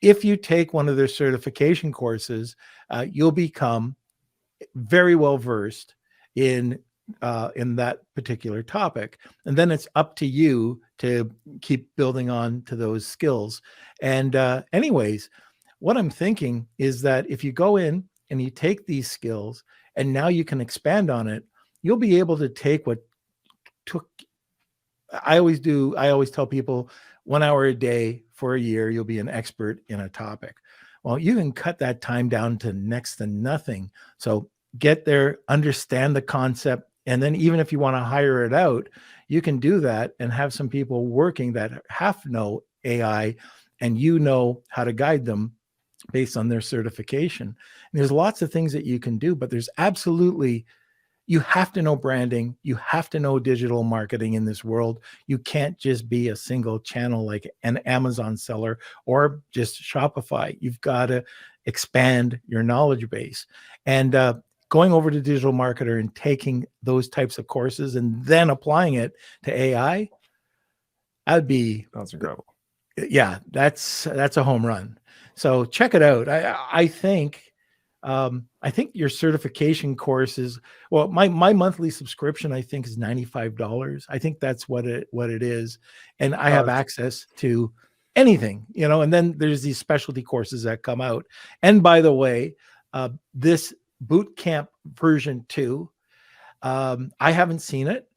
If you take one of their certification courses, you'll become very well versed in that particular topic. And then it's up to you to keep building on to those skills. And anyways, what I'm thinking is that if you go in and you take these skills and now you can expand on it, you'll be able to take what took, I always tell people 1 hour a day for a year, you'll be an expert in a topic. Well, you can cut that time down to next to nothing. So get there, understand the concept. And then even if you want to hire it out, you can do that and have some people working that know AI, and how to guide them based on their certification. And there's lots of things that you can do, but there's absolutely, you have to know branding. You have to know digital marketing in this world. You can't just be a single channel like an Amazon seller or just Shopify. You've got to expand your knowledge base. And going over to Digital Marketer and taking those types of courses and then applying it to AI, that's incredible. Yeah, that's a home run. So check it out. I think your certification courses, well, my monthly subscription, I think, is $95. I think that's what it is. And I have access to anything, and then there's these specialty courses that come out. And by the way, this boot camp version 2, I haven't seen it.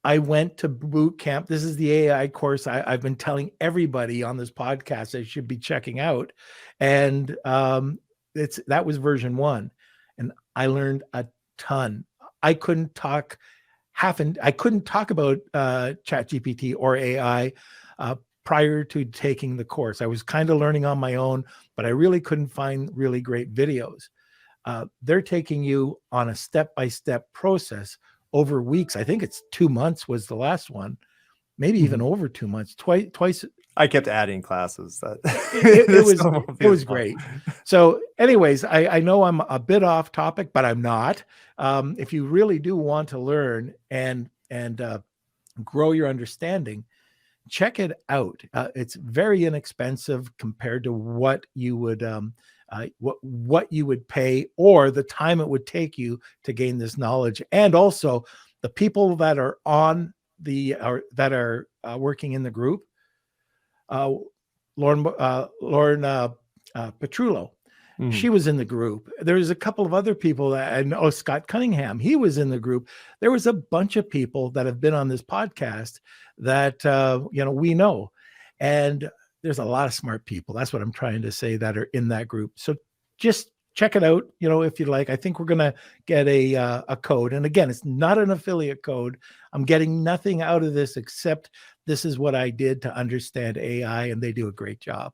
I went to boot camp. This is the AI course I've been telling everybody on this podcast they should be checking out. And that was version 1. And I learned a ton. I couldn't talk about ChatGPT or AI prior to taking the course. I was kind of learning on my own, but I really couldn't find really great videos. They're taking you on a step-by-step process over weeks. I think it's 2 months was the last one, maybe even over 2 months, twice. I kept adding classes. It was great. So anyways, I know I'm a bit off topic, but I'm not. If you really do want to learn and grow your understanding, check it out. It's very inexpensive compared to what you would what you would pay, or the time it would take you to gain this knowledge. And also the people that are working in the group, Lauren Petrullo, Mhm. She was in the group. There was a couple of other people that I know. Scott Cunningham, he was in the group. There was a bunch of people that have been on this podcast that we know, and there's a lot of smart people. That's what I'm trying to say, that are in that group. So just check it out, if you'd like. I think we're gonna get a code, and again, it's not an affiliate code. I'm getting nothing out of this except this is what I did to understand AI, and they do a great job.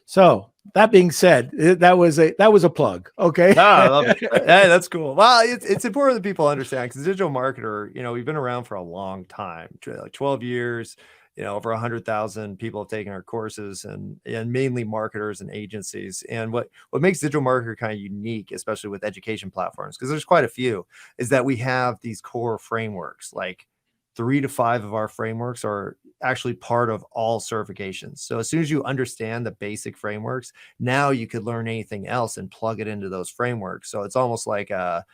So that being said, that was a plug. Okay. No, I love it. Hey, that's cool. Well, it's important that people understand, because digital marketer, we've been around for a long time, like 12 years. Over 100,000 people have taken our courses, and mainly marketers and agencies. And what makes digital marketer kind of unique, especially with education platforms, because there's quite a few, is that we have these core frameworks. Like 3 to 5 of our frameworks are actually part of all certifications. So as soon as you understand the basic frameworks, now you could learn anything else and plug it into those frameworks. So it's almost like a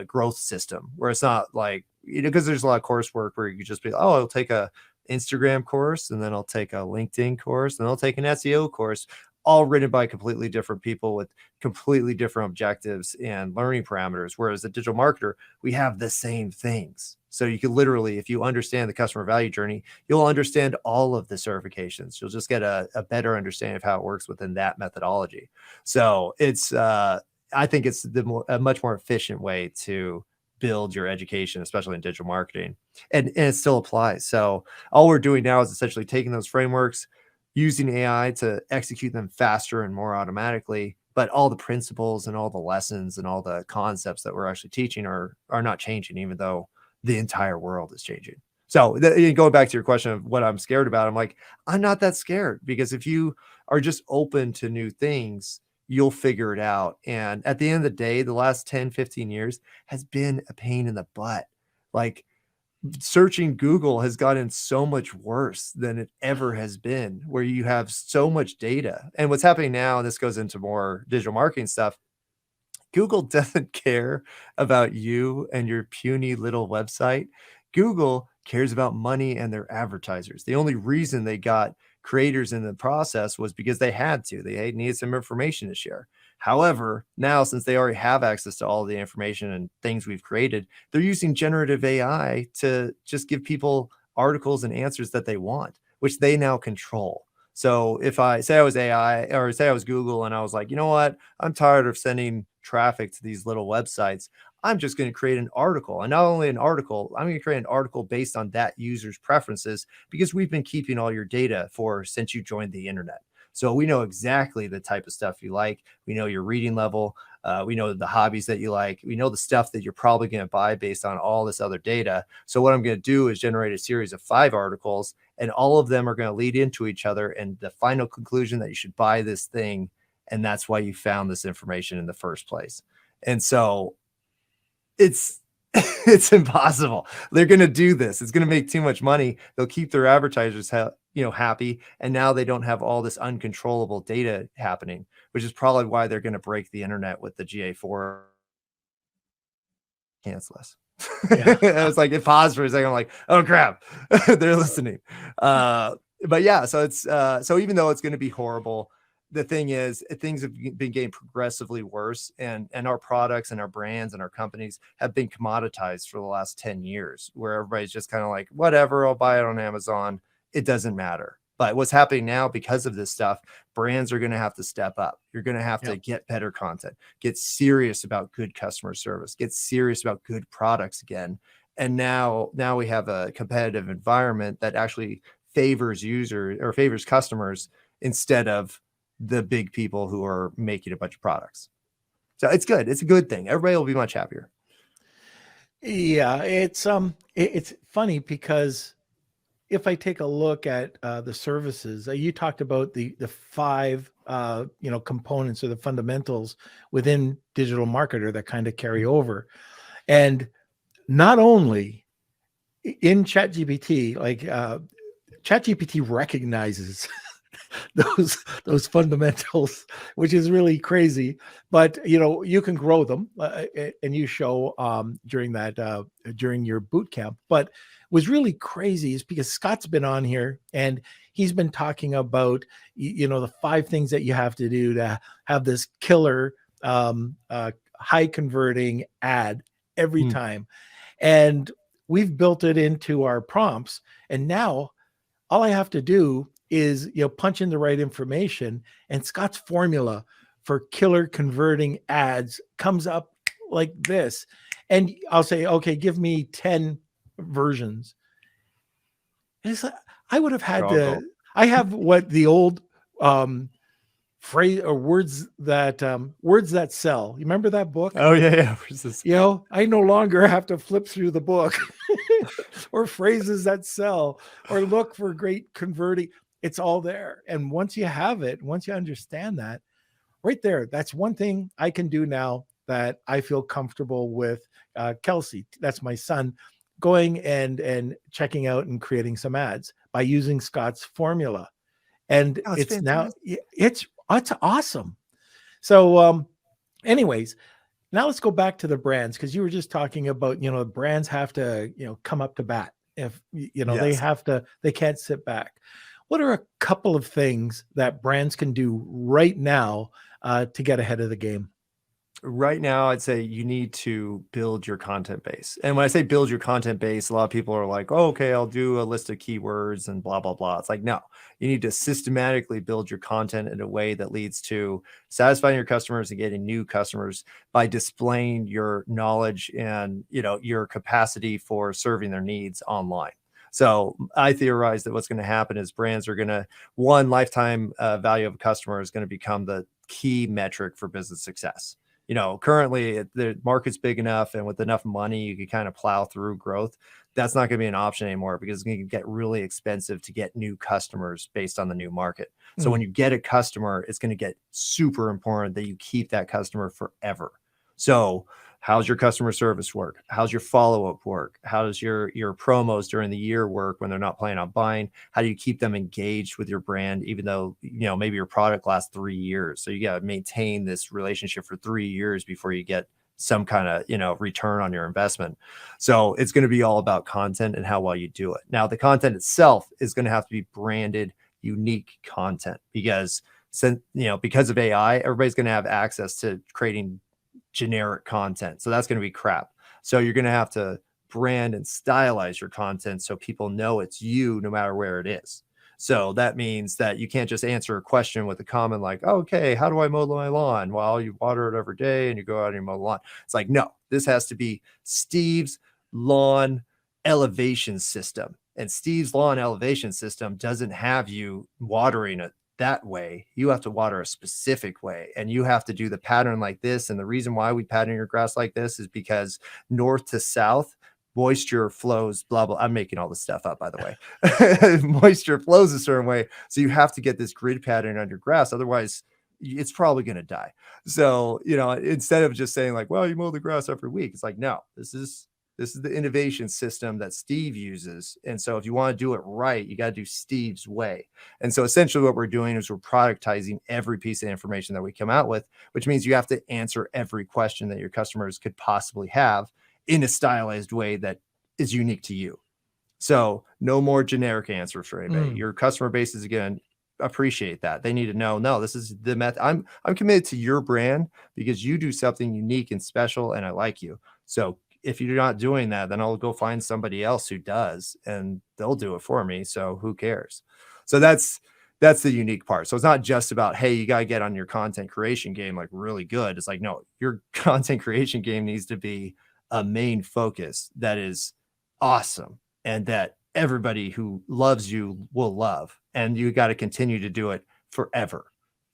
growth system, where it's not like, because there's a lot of coursework where you could just be, oh, I'll take a Instagram course, and then I'll take a LinkedIn course, and I'll take an SEO course, all written by completely different people with completely different objectives and learning parameters. Whereas the digital marketer, we have the same things. So you can literally, if you understand the customer value journey, you'll understand all of the certifications. You'll just get a better understanding of how it works within that methodology. So it's, I think it's a much more efficient way to build your education, especially in digital marketing. And it still applies. So all we're doing now is essentially taking those frameworks, using AI to execute them faster and more automatically. But all the principles and all the lessons and all the concepts that we're actually teaching are not changing, even though the entire world is changing. So going back to your question of what I'm scared about, I'm like, I'm not that scared, because if you are just open to new things, you'll figure it out. And at the end of the day, the last 10, 15 years has been a pain in the butt. Like, searching Google has gotten so much worse than it ever has been, where you have so much data. And what's happening now, and this goes into more digital marketing stuff, Google doesn't care about you and your puny little website. Google cares about money and their advertisers. The only reason they got creators in the process was because they had to. They needed some information to share. However, now, since they already have access to all the information and things we've created, they're using generative AI to just give people articles and answers that they want, which they now control. So if I say I was AI, or say I was Google, and I was like, you know what, I'm tired of sending traffic to these little websites, I'm just going to create an article. And not only an article, I'm going to create an article based on that user's preferences, because we've been keeping all your data since you joined the internet. So we know exactly the type of stuff you like. We know your reading level. We know the hobbies that you like. We know the stuff that you're probably going to buy based on all this other data. So what I'm going to do is generate a series of 5 articles, and all of them are going to lead into each other, and the final conclusion that you should buy this thing. And that's why you found this information in the first place. And so it's impossible. They're going to do this. It's going to make too much money. They'll keep their advertisers happy. And now they don't have all this uncontrollable data happening, which is probably why they're going to break the internet with the GA4. Cancel us. Yeah. It's like, it paused for a second. I'm like, oh crap, they're listening. But yeah, so it's so even though it's going to be horrible, the thing is, things have been getting progressively worse, and our products and our brands and our companies have been commoditized for the last 10 years, where everybody's just kind of like, whatever, I'll buy it on Amazon. It doesn't matter. But what's happening now, because of this stuff, brands are going to have to step up. You're going to have to get better content, get serious about good customer service, get serious about good products again. And now we have a competitive environment that actually favors customers instead of the big people who are making a bunch of products. So it's good. It's a good thing. Everybody will be much happier. Yeah, it's funny, because if I take a look at the services, you talked about the 5 components or the fundamentals within digital marketer that kind of carry over. And not only in ChatGPT, like ChatGPT recognizes those fundamentals, which is really crazy. But you can grow them, and you show during your boot camp. But was really crazy is because Scott's been on here and he's been talking about the 5 things that you have to do to have this killer high converting ad every time. And we've built it into our prompts. And now all I have to do is punch in the right information, and Scott's formula for killer converting ads comes up like this. And I'll say, okay, give me 10 versions. And it's like, I would have had to, I have what the old phrase or words that sell. You remember that book? Oh yeah. I no longer have to flip through the book or phrases that sell or look for great converting. It's all there. And once you have it, once you understand that right there, that's one thing I can do now that I feel comfortable with. Kelsey, that's my son, going and checking out and creating some ads by using Scott's formula. And it's fantastic. It's awesome. So anyways, now let's go back to the brands, because you were just talking about, brands have to, come up to bat. If, they can't sit back. What are a couple of things that brands can do right now to get ahead of the game? Right now, I'd say you need to build your content base. And when I say build your content base, a lot of people are like, oh, okay, I'll do a list of keywords and blah, blah, blah. It's like, no, you need to systematically build your content in a way that leads to satisfying your customers and getting new customers by displaying your knowledge and, your capacity for serving their needs online. So I theorize that what's going to happen is brands are going to, lifetime value of a customer is going to become the key metric for business success. Currently the market's big enough, and with enough money, you can kind of plow through growth. That's not going to be an option anymore, because it's going to get really expensive to get new customers based on the new market. So when you get a customer, it's going to get super important that you keep that customer forever. So how's your customer service work? How's your follow-up work? How does your promos during the year work when they're not planning on buying? How do you keep them engaged with your brand, even though, maybe your product lasts 3 years? So you got to maintain this relationship for 3 years before you get some kind of, return on your investment. So it's going to be all about content and how well you do it. Now, the content itself is going to have to be branded, unique content, because because of AI, everybody's going to have access to creating generic content. So that's going to be crap. So you're going to have to brand and stylize your content so people know it's you no matter where it is. So that means that you can't just answer a question with a comment like, okay, how do I mow my lawn? Well, you water it every day and you go out and you mow the lawn. It's like, no, this has to be Steve's lawn elevation system. And Steve's lawn elevation system doesn't have you watering it that way. You have to water a specific way, and you have to do the pattern like this. And the reason why we pattern your grass like this is because north to south, moisture flows, blah, blah. I'm making all this stuff up, by the way. Moisture flows a certain way. So you have to get this grid pattern on your grass. Otherwise, it's probably going to die. So, instead of just saying like, well, you mow the grass every week, it's like, no, this is the innovation system that Steve uses. And so if you want to do it right, you got to do Steve's way. And so essentially what we're doing is we're productizing every piece of information that we come out with, which means you have to answer every question that your customers could possibly have in a stylized way that is unique to you. So no more generic answers for anybody. Your customer base is going to appreciate that. They need to know, no, this is the method. I'm committed to your brand because you do something unique and special, and I like you. So if you're not doing that, then I'll go find somebody else who does, and they'll do it for me. So who cares? So that's the unique part. So it's not just about, hey, you got to get on your content creation game like really good. It's like, no, your content creation game needs to be a main focus that is awesome and that everybody who loves you will love. And you got to continue to do it forever.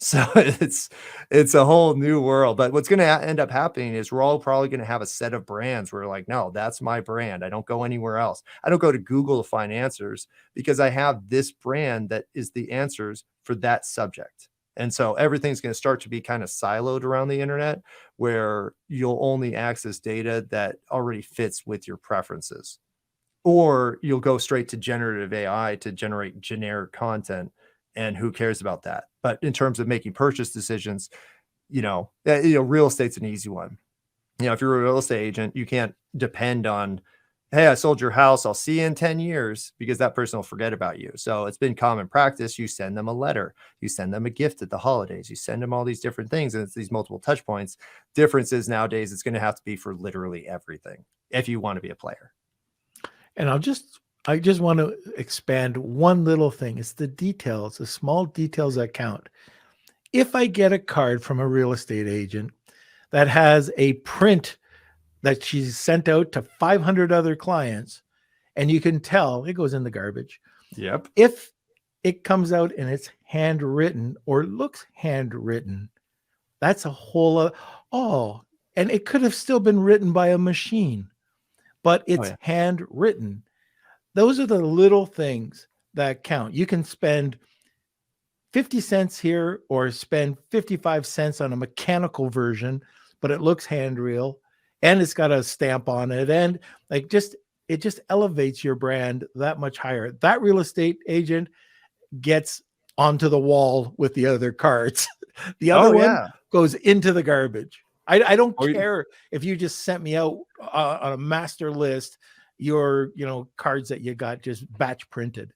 So it's a whole new world. But what's going to end up happening is we're all probably going to have a set of brands where we're like, no, that's my brand. I don't go anywhere else. I don't go to Google to find answers because I have this brand that is the answers for that subject. And so everything's going to start to be kind of siloed around the internet, where you'll only access data that already fits with your preferences. Or you'll go straight to generative AI to generate generic content And who cares about that? But in terms of making purchase decisions, real estate's an easy one. If you're a real estate agent, you can't depend on, hey, I sold your house, I'll see you in 10 years, because that person will forget about you. So it's been common practice. You send them a letter, you send them a gift at the holidays, you send them all these different things, and it's these multiple touch points. Difference is nowadays it's going to have to be for literally everything if you want to be a player. And I just want to expand one little thing. It's the details, the small details that count. If I get a card from a real estate agent that has a print that she's sent out to 500 other clients, and you can tell it goes in the garbage. Yep. If it comes out and it's handwritten or looks handwritten, that's a whole and it could have still been written by a machine, but it's handwritten. Those are the little things that count. You can spend 50 cents here or spend 55 cents on a mechanical version, but it looks hand real and it's got a stamp on it. And it just elevates your brand that much higher. That real estate agent gets onto the wall with the other cards. The other one goes into the garbage. I don't care if you just sent me out on a master list, your cards that you got just batch printed.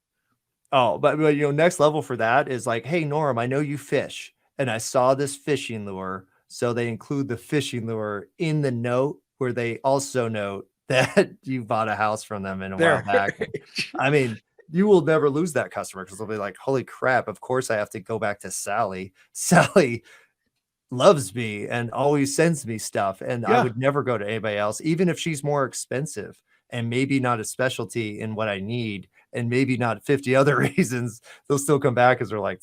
Oh, but next level for that is like, hey, Norm, I know you fish and I saw this fishing lure. So they include the fishing lure in the note where they also note that you bought a house from them in a while back. I mean, you will never lose that customer because they'll be like, holy crap, of course I have to go back to Sally. Sally loves me and always sends me stuff. And I would never go to anybody else, even if she's more expensive and maybe not a specialty in what I need and maybe not 50 other reasons. They'll still come back because they're like,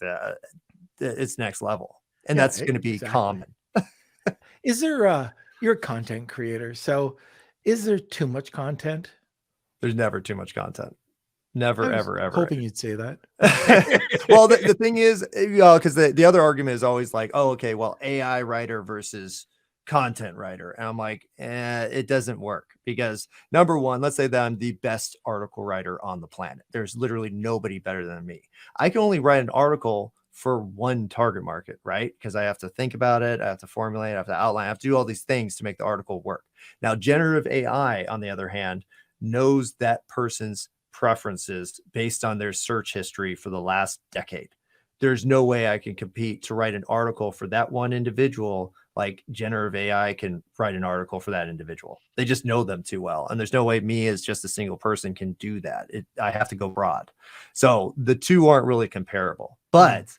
it's next level. And that's going to be common. Is there you're a content creator, so is there too much content? There's never too much content. Never, ever. Hoping you'd say that. Well, the thing is, because the other argument is always like, oh, okay, well, AI writer versus content writer. And I'm like, it doesn't work because number one, let's say that I'm the best article writer on the planet. There's literally nobody better than me. I can only write an article for one target market, right? Because I have to think about it. I have to formulate, I have to outline, I have to do all these things to make the article work. Now, generative AI, on the other hand, knows that person's preferences based on their search history for the last decade. There's no way I can compete to write an article for that one individual like generative AI can write an article for that individual. They just know them too well. And there's no way me as just a single person can do that. I have to go broad. So the two aren't really comparable. But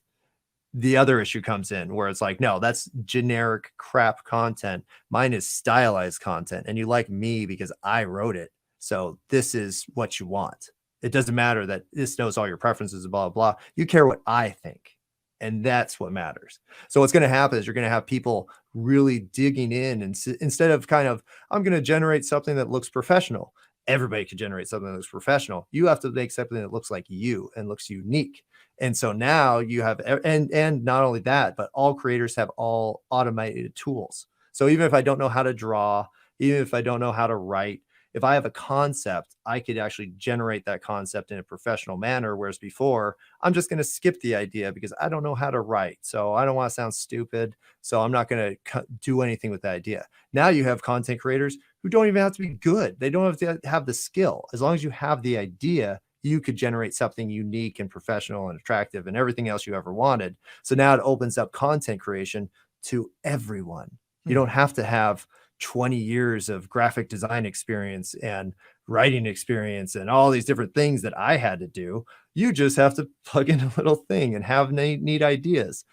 the other issue comes in where it's like, no, that's generic crap content. Mine is stylized content. And you like me because I wrote it. So this is what you want. It doesn't matter that this knows all your preferences, blah, blah, blah. You care what I think. And that's what matters. So what's going to happen is you're going to have people really digging in. And instead of kind of, I'm going to generate something that looks professional. Everybody can generate something that looks professional. You have to make something that looks like you and looks unique. And so now you have, and not only that, but all creators have all automated tools. So even if I don't know how to draw, even if I don't know how to write, if I have a concept, I could actually generate that concept in a professional manner. Whereas before, I'm just going to skip the idea because I don't know how to write. So I don't want to sound stupid. So I'm not going to do anything with the idea. Now you have content creators who don't even have to be good. They don't have to have the skill. As long as you have the idea, you could generate something unique and professional and attractive and everything else you ever wanted. So now it opens up content creation to everyone. You don't have to have 20 years of graphic design experience and writing experience and all these different things that I had to do. You just have to plug in a little thing and have neat ideas.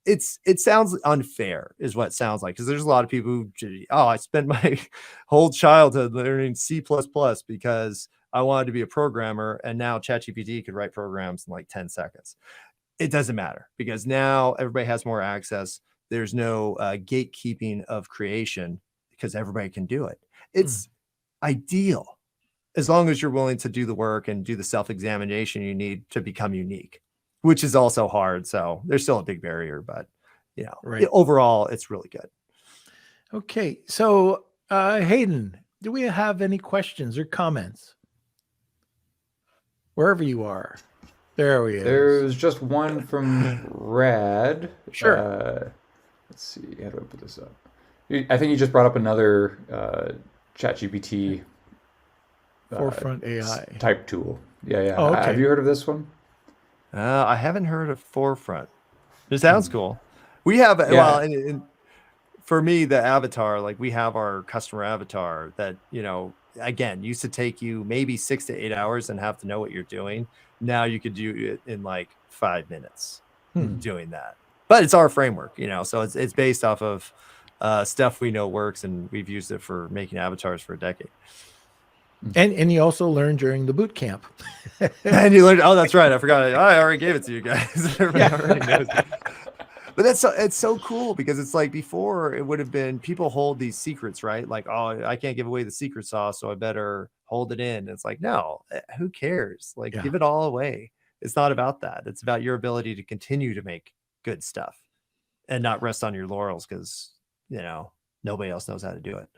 It sounds unfair is what it sounds like. Cause there's a lot of people who, I spent my whole childhood learning C++ because I wanted to be a programmer. And now ChatGPT could write programs in like 10 seconds. It doesn't matter because now everybody has more access. There's no gatekeeping of creation because everybody can do it. It's ideal as long as you're willing to do the work and do the self-examination you need to become unique, which is also hard. So there's still a big barrier, but overall, it's really good. Okay. So Hayden, do we have any questions or comments? Wherever you are. There he is. There's just one from Rad. Sure. Let's see. How do I put this up? I think you just brought up another ChatGPT Forefront AI type tool. Yeah. Oh, okay. Have you heard of this one? I haven't heard of Forefront. It sounds cool. We have, well, for me, the avatar, like we have our customer avatar that, again, used to take you maybe 6 to 8 hours and have to know what you're doing. Now you could do it in like 5 minutes doing that. But it's our framework, so it's based off of stuff we know works, and we've used it for making avatars for a decade. And you also learned during the boot camp. And you learned, oh, that's right. I forgot. I already gave it to you guys. Everybody already knows. But it's so cool, because it's like before it would have been people hold these secrets, right? Like, oh, I can't give away the secret sauce, so I better hold it in. It's like, no, who cares? Like, give it all away. It's not about that. It's about your ability to continue to make good stuff and not rest on your laurels because, nobody else knows how to do it.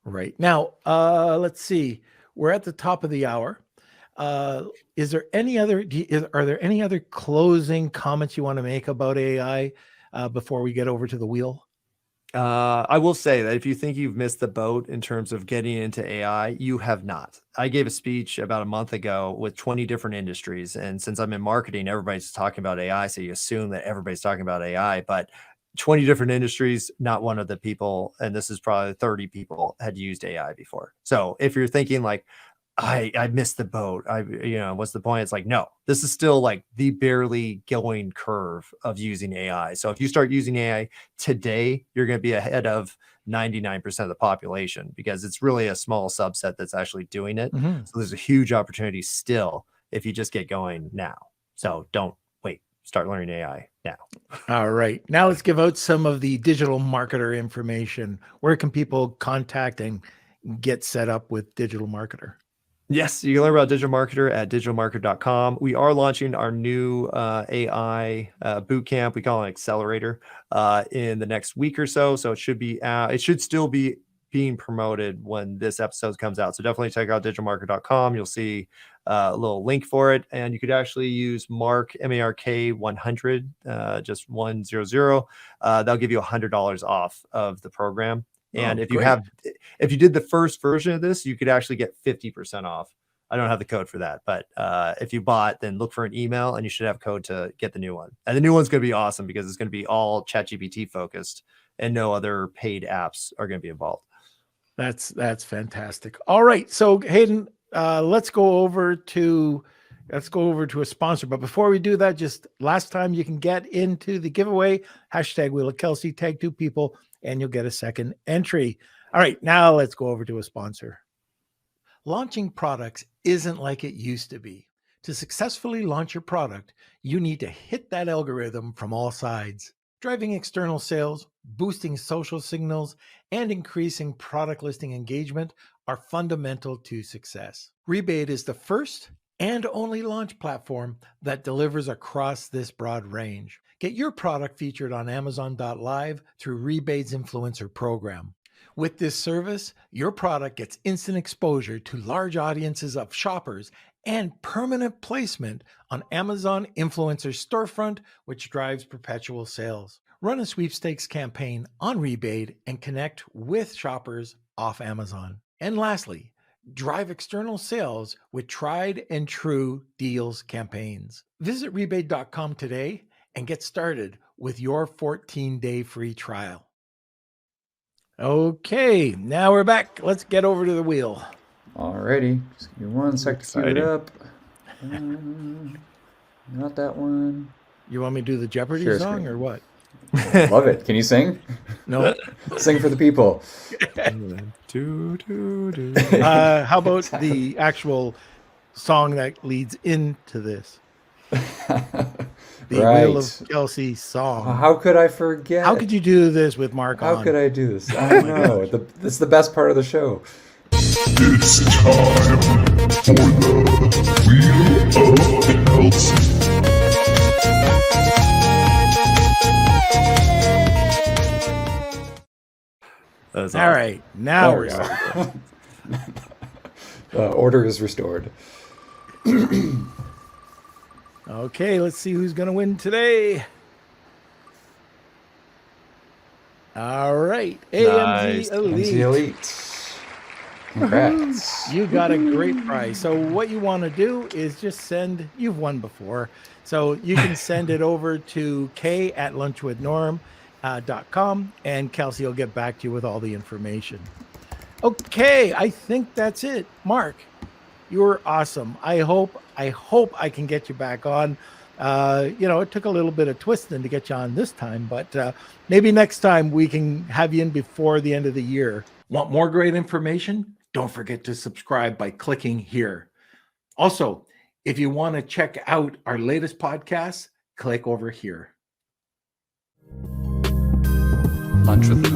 Right. Now, let's see. We're at the top of the hour. Is there any other, are there any other closing comments you want to make about AI before we get over to the wheel? I will say that if you think you've missed the boat in terms of getting into AI, you have not. I gave a speech about a month ago with 20 different industries. And since I'm in marketing, everybody's talking about AI. So you assume that everybody's talking about AI, but 20 different industries, not one of the people, and this is probably 30 people, had used AI before. So if you're thinking like, I missed the boat, what's the point? It's like, no, this is still like the barely going curve of using AI. So if you start using AI today, you're going to be ahead of 99% of the population, because it's really a small subset that's actually doing it. So there's a huge opportunity still if you just get going now. So don't wait, start learning AI now. All right. Now let's give out some of the digital marketer information. Where can people contact and get set up with Digital Marketer? Yes, you can learn about Digital Marketer at digitalmarketer.com. We are launching our new AI boot camp. We call it Accelerator in the next week or so. So it should be it should still be being promoted when this episode comes out. So definitely check out digitalmarketer.com. You'll see a little link for it, and you could actually use Mark MARK 100, just 100. That'll give you $100 off of the program. And if you did the first version of this, you could actually get 50% off. I don't have the code for that, but if you bought, then look for an email and you should have code to get the new one. And the new one's going to be awesome because it's going to be all ChatGPT focused and no other paid apps are going to be involved. That's fantastic. All right. So Hayden, let's go over to a sponsor. But before we do that, just last time you can get into the giveaway, hashtag Wheel of Kelsey, tag 2 people, and you'll get a second entry. All right, now let's go over to a sponsor. Launching products isn't like it used to be. To successfully launch your product, you need to hit that algorithm from all sides. Driving external sales, boosting social signals, and increasing product listing engagement are fundamental to success. Rebate is the first and only launch platform that delivers across this broad range. Get your product featured on Amazon.live through Rebate's influencer program. With this service, your product gets instant exposure to large audiences of shoppers and permanent placement on Amazon influencer storefront, which drives perpetual sales. Run a sweepstakes campaign on Rebate and connect with shoppers off Amazon. And lastly, drive external sales with tried and true deals campaigns. Visit rebate.com today and get started with your 14-day free trial. Okay, now we're back. Let's get over to the wheel. Alrighty, just give me 1 sec to queue it up. Not that one. You want me to do the Jeopardy song or what? Love it. Can you sing? No. Sing for the people. How about the actual song that leads into this? The Wheel of Kelsey song. How could I forget? How could you do this with Mark on? How could I do this? I know. This is the best part of the show. It's time for the Wheel of Kelsey. Awesome. All right, now we're order is restored. Okay, let's see who's going to win today. All right, Nice. AMZ Elite. AMZ Elite. Congrats. You got a great prize. So what you want to do is just send, you've won before, so you can send it over to k@lunchwithnorm.com, and Kelsey will get back to you with all the information. Okay, I think that's it. Mark, you were awesome. I hope I can get you back on. It took a little bit of twisting to get you on this time, but maybe next time we can have you in before the end of the year. Want more great information? Don't forget to subscribe by clicking here. Also, if you want to check out our latest podcasts, click over here. Lunch with the